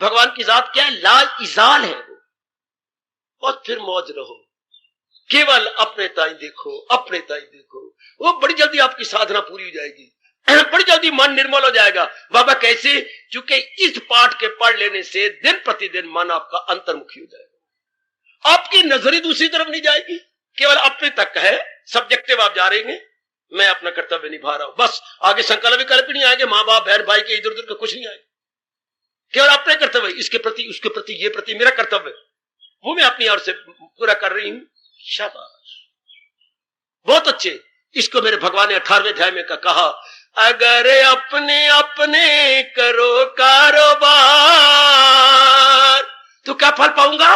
S1: भगवान की जात क्या है? ला इजाल है वो। और फिर मौज रहो, केवल अपने ताई देखो, अपने ताई देखो, वो बड़ी जल्दी आपकी साधना पूरी हो जाएगी, बड़ी जल्दी मन निर्मल हो जाएगा। बाबा कैसे? क्योंकि इस पाठ के पढ़ लेने से दिन प्रतिदिन मन आपका अंतर्मुखी हो जाएगा, आपकी नजर ही दूसरी तरफ नहीं जाएगी, केवल अपने तक है, सब्जेक्टिव आप जा रहे हैं, मैं अपना कर्तव्य निभा रहा हूं, बस आगे संकल्प विकल्प नहीं आएंगे, माँ बाप बहन भाई के इधर उधर का कुछ नहीं आएगा, केवल अपने कर्तव्य, इसके प्रति उसके प्रति ये प्रति मेरा कर्तव्य, वो मैं अपनी ओर से पूरा कर रही हूं। शाबाश, बहुत अच्छे। इसको मेरे भगवान ने 18वें अध्याय में कहा, अगर अपने अपने करो कारोबार तो क्या फल पाऊंगा?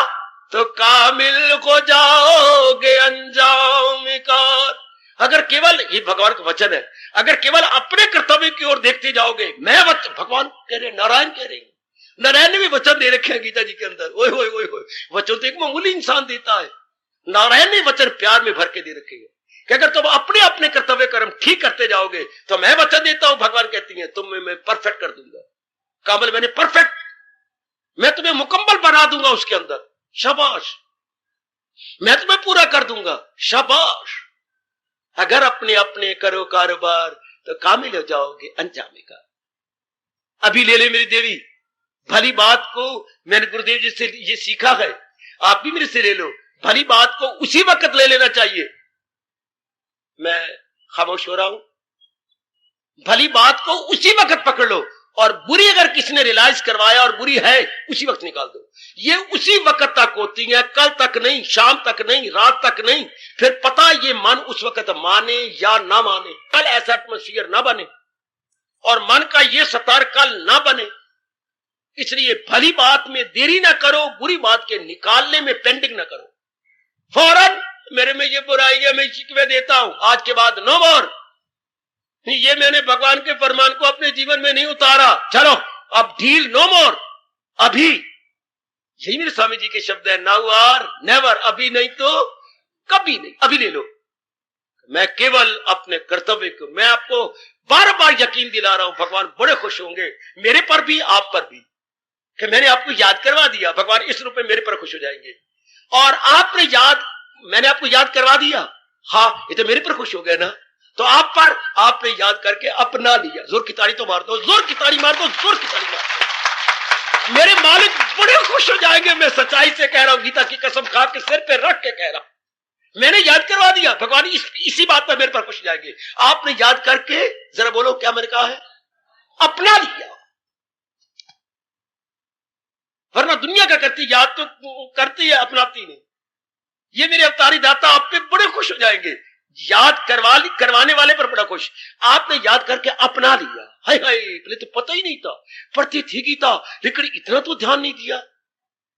S1: तो कामिल हो जाओगे अंजाम कार। अगर केवल, ये भगवान का वचन है, अगर केवल अपने कर्तव्य की ओर देखते जाओगे, मैं भगवान कह रहे, नारायण कह रहे, नारायण ने भी वचन दे रखे हैं गीता जी के अंदर। ओए होए होए होए, वचन तो एक मामूली इंसान देता है, नारायण ने वचन प्यार में भर के दे रखे हैं कि अगर तुम अपने अपने कर्तव्य कर्म ठीक करते जाओगे तो मैं वचन देता हूं, भगवान कहती हैं तुम्हें मैं परफेक्ट कर दूंगा, कामल मैंने परफेक्ट, मैं तुम्हें मुकम्मल बना दूंगा उसके अंदर, शाबाश, मैं तुम्हें पूरा कर दूंगा, शाबाश। अगर अपने अपने करो कारोबार तो कामिल हो जाओगे अंजाम का। अभी ले ले मेरी देवी, भली बात को मैंने गुरुदेव जी से ये सीखा है, आप भी मेरे से ले लो, भली बात को उसी वक्त ले लेना चाहिए। मैं खामोश हो रहा हूं, भली बात को उसी वक्त पकड़ लो, और बुरी अगर किसी ने रियलाइज करवाया और बुरी है उसी वक्त निकाल दो। ये उसी वक्त तक होती है, कल तक नहीं, शाम तक नहीं, रात तक नहीं। फिर पता ये मन उस वक्त माने या ना माने, कल ऐसा एटमोस्फियर ना बने और मन का ये सतार कल ना बने। इसलिए भली बात में देरी ना करो, बुरी बात के निकालने में पेंडिंग ना करो। फौरन मेरे में ये बुराई है, मैं शिकवे देता हूं, आज के बाद नो मोर, ये मैंने भगवान के फरमान को अपने जीवन में नहीं उतारा, चलो अब डील नो मोर, अभी, यही मेरे स्वामी जी के शब्द है, नाउ आर नेवर, अभी नहीं तो कभी नहीं, अभी ले लो। मैं केवल अपने कर्तव्य को, मैं आपको बार बार यकीन दिला रहा हूं, भगवान बड़े खुश होंगे मेरे पर भी आप पर भी कि मैंने आपको याद करवा दिया, भगवान इस रूप में मेरे पर खुश हो जाएंगे। और आपने याद, मैंने आपको याद करवा दिया, हाँ ये तो मेरे पर खुश हो गया ना, तो आप पर आपने याद करके अपना लिया। जोर की ताड़ी तो मार दो, जोर की ताड़ी मार दो, जोर की ताड़ी मार दो। मेरे मालिक बड़े खुश हो जाएंगे, मैं सच्चाई से कह रहा हूं, गीता की कसम खा के सिर पे रख के कह रहा हूं, मैंने याद करवा दिया, भगवान इसी बात पर मेरे पर खुश हो जाएंगे। आपने याद करके, जरा बोलो क्या मैंने कहा है, अपना लिया। वरना दुनिया क्या करती, याद तो करती है, अपनाती नहीं। ये मेरे अवतारी दाता आप पे बड़े खुश हो जाएंगे, याद करवाने वाले पर बड़ा खुश। आपने याद करके अपना लिया, हाय हाय, पहले तो पता ही नहीं था, पढ़ती थी गीता लेकिन इतना तो ध्यान नहीं दिया,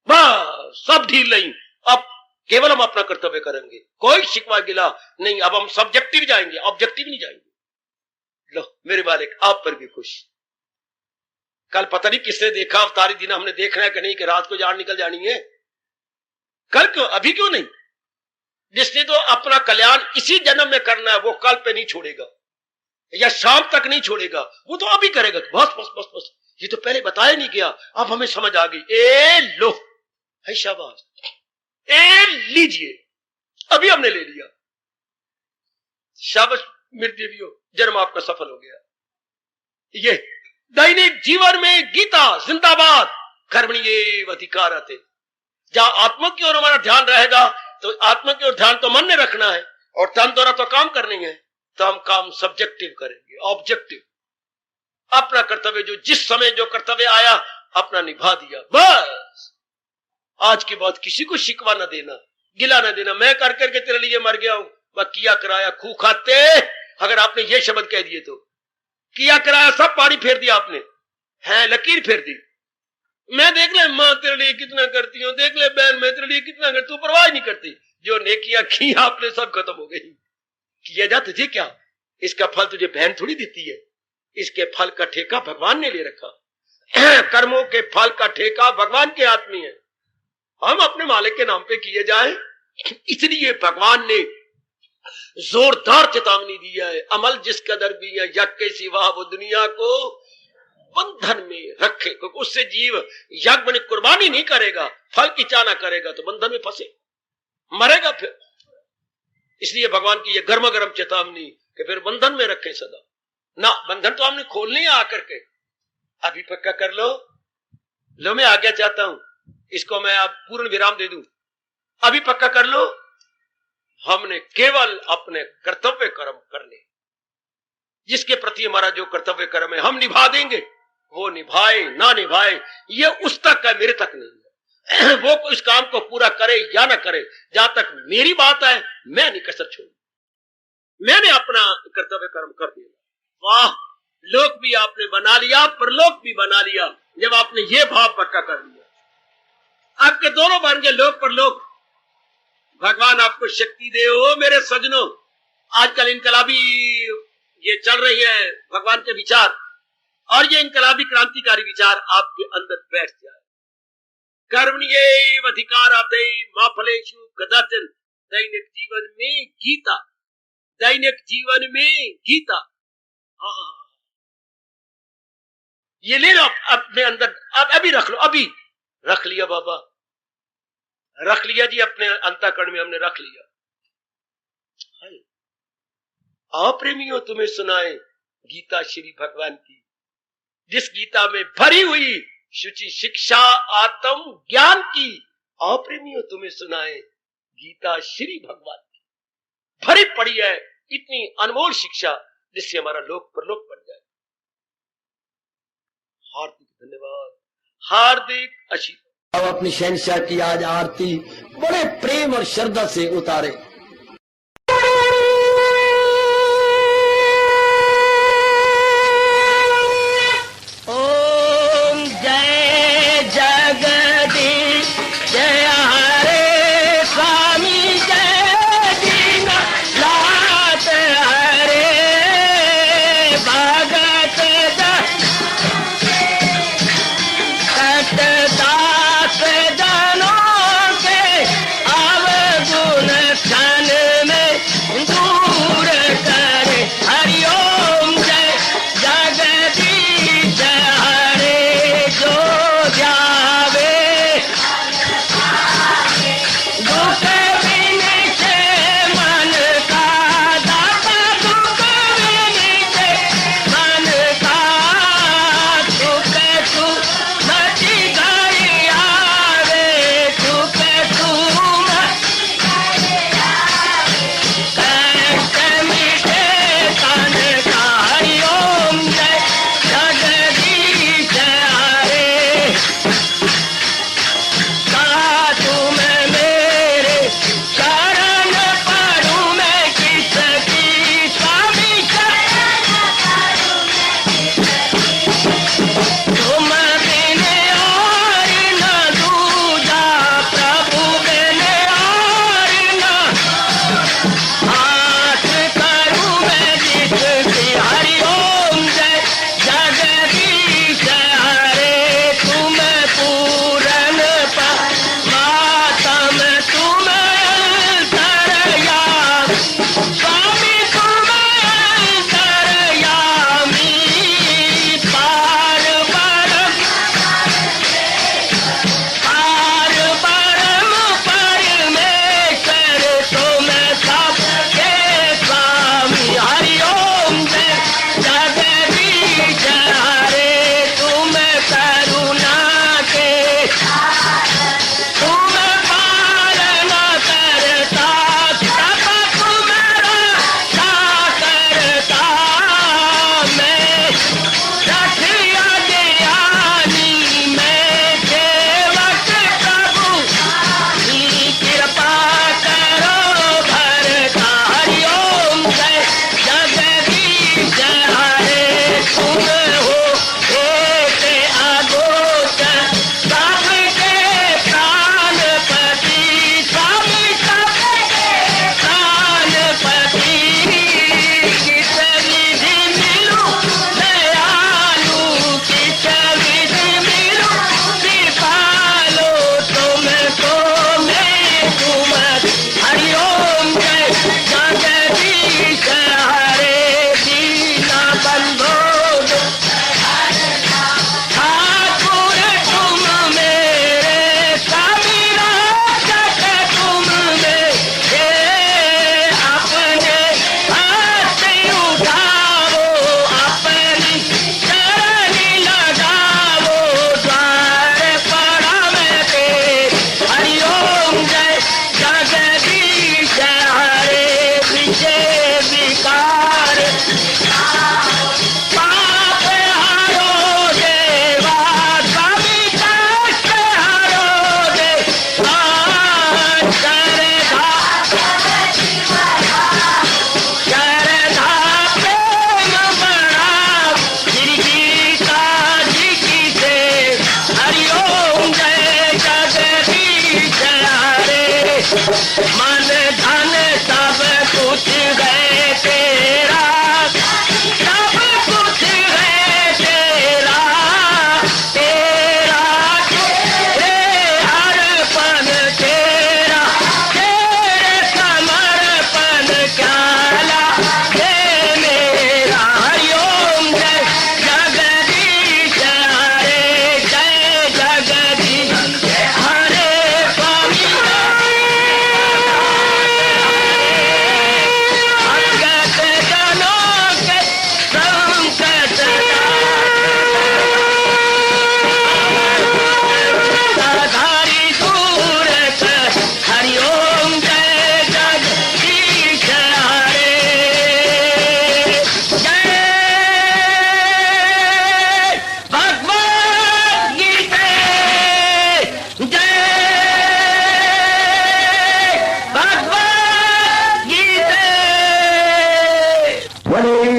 S1: बस सब ढील नहीं, अब केवल हम अपना कर्तव्य करेंगे, कोई शिकवा गिला नहीं, अब हम सब्जेक्टिव जाएंगे, ऑब्जेक्टिव नहीं जाएंगे। लो मेरे मालिक आप पर भी खुश। कल पता नहीं किसने देखा, अवतारी दिन हमने देखना है कि नहीं, कि रात को जान निकल जानी है, कल क्यों, अभी क्यों नहीं? जिसने तो अपना कल्याण इसी जन्म में करना है, वो कल पे नहीं छोड़ेगा या शाम तक नहीं छोड़ेगा, वो तो अभी करेगा। बस बस बस बस, ये तो पहले बताया नहीं गया, अब हमें समझ आ गई। ए लो, है शाबाश, ए लीजिए, अभी हमने ले लिया, शाबाश मेरी देवियों, जन्म आपका सफल हो गया। ये दैनिक जीवन में गीता जिंदाबाद, कर्मण्येव अधिकारते, जहां आत्मा की ओर हमारा ध्यान रहेगा, तो आत्मा की ओर ध्यान तो मन ने रखना है और तन द्वारा तो काम करनी है, तो हम काम सब्जेक्टिव करेंगे, ऑब्जेक्टिव। अपना कर्तव्य, जो जिस समय जो कर्तव्य आया अपना निभा दिया, बस। आज के बाद किसी को शिकवा न देना, गिला न देना, मैं कर करके तेरे लिए मर गया हूं, वह किया कराया खू खाते, अगर आपने ये शब्द कह दिए तो किया कराया सब पानी फेर दिया आपने, है लकीर फेर दी। मैं देख ले मां तेरे लिए कितना करती हूं, देख ले बहन मैं तेरे लिए कितना करती हूं, परवाह नहीं करती। जो नेकियां की आपने सब खत्म हो गई, किया जा तुझे क्या, इसका फल तुझे बहन थोड़ी देती है, इसके फल का ठेका भगवान ने ले रखा। कर्मों के फल का ठेका भगवान के हाथ में है, हम अपने मालिक के नाम पे किए जाए। इसलिए भगवान ने जोरदार चेतावनी दिया है, अमल जिस कदर भी है यज्ञ के सिवा वो दुनिया को बंधन में रखे, क्योंकि उससे जीव यज्ञ में कुर्बानी नहीं करेगा, फल की चाह ना करेगा तो बंधन में फंसे, मरेगा फिर। इसलिए भगवान की ये गर्मा गर्म चेतावनी कि फिर बंधन में रखें सदा ना। बंधन तो हमने खोलने आकर के, अभी पक्का कर लो मैं आज्ञा चाहता हूं, इसको मैं अब पूर्ण विराम दे दूं, अभी पक्का कर लो। हमने केवल अपने कर्तव्य कर्म करने, जिसके प्रति हमारा जो कर्तव्य कर्म है हम निभा देंगे, वो निभाए ना निभाए ये उस तक है, मेरे तक नहीं है। वो इस काम को पूरा करे या ना करे, जहां तक मेरी बात है मैं नहीं कसर छोड़ू, मैंने अपना कर्तव्य कर्म कर दिया। वाह, लोक भी आपने बना लिया, परलोक भी बना लिया, जब आपने ये भाव पक्का कर लिया। आपके दोनों बन गए लोक परलोक। भगवान आपको शक्ति दे हो मेरे सजनों। आजकल इनकलाबी ये चल रही है भगवान के विचार, और ये इनकलाबी क्रांतिकारी विचार आपके अंदर बैठ जाए। कर्मण्येव अधिकाराते मा फलेषु कदाचन। दैनिक जीवन में गीता, दैनिक जीवन में गीता। ये ले लो अपने अंदर, अभी रख लो, अभी रख लिया बाबा, रख लिया जी, अपने अंतःकरण में हमने रख लिया। आओ प्रेमियों, तुम्हें सुनाए गीता श्री भगवान की, जिस गीता में भरी हुई शुचि शिक्षा आत्म ज्ञान की। आओ प्रेमियों, तुम्हें सुनाए गीता श्री भगवान की, भरी पड़ी है इतनी अनमोल शिक्षा, जिससे हमारा लोक परलोक बन जाए। हार्दिक धन्यवाद, हार्दिक आशीर्वाद। अब अपनी शहंशाह की आज आरती बड़े प्रेम और श्रद्धा से उतारे। ओम जय जगदीश जय हरे स्वामी जय दीननाथ हरे भगत दास जनों के अवगुण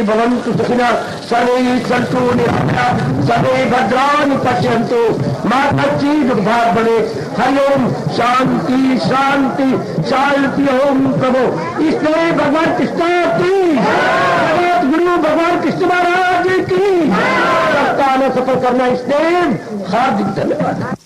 S2: भवन्तु सुखिनः सर्वे सन्तु निरामयाः सर्वे भद्राणि पश्यन्तु मा कश्चित् दुर्भाग् भवेत्। हरि ओम शांति शांति शांति। ओम प्रभु इसलिए भगवान कृष्ण की जगत गुरु भगवान कृष्ण महाराज की सप्ताह में सफल करना इसलिए हार्दिक धन्यवाद।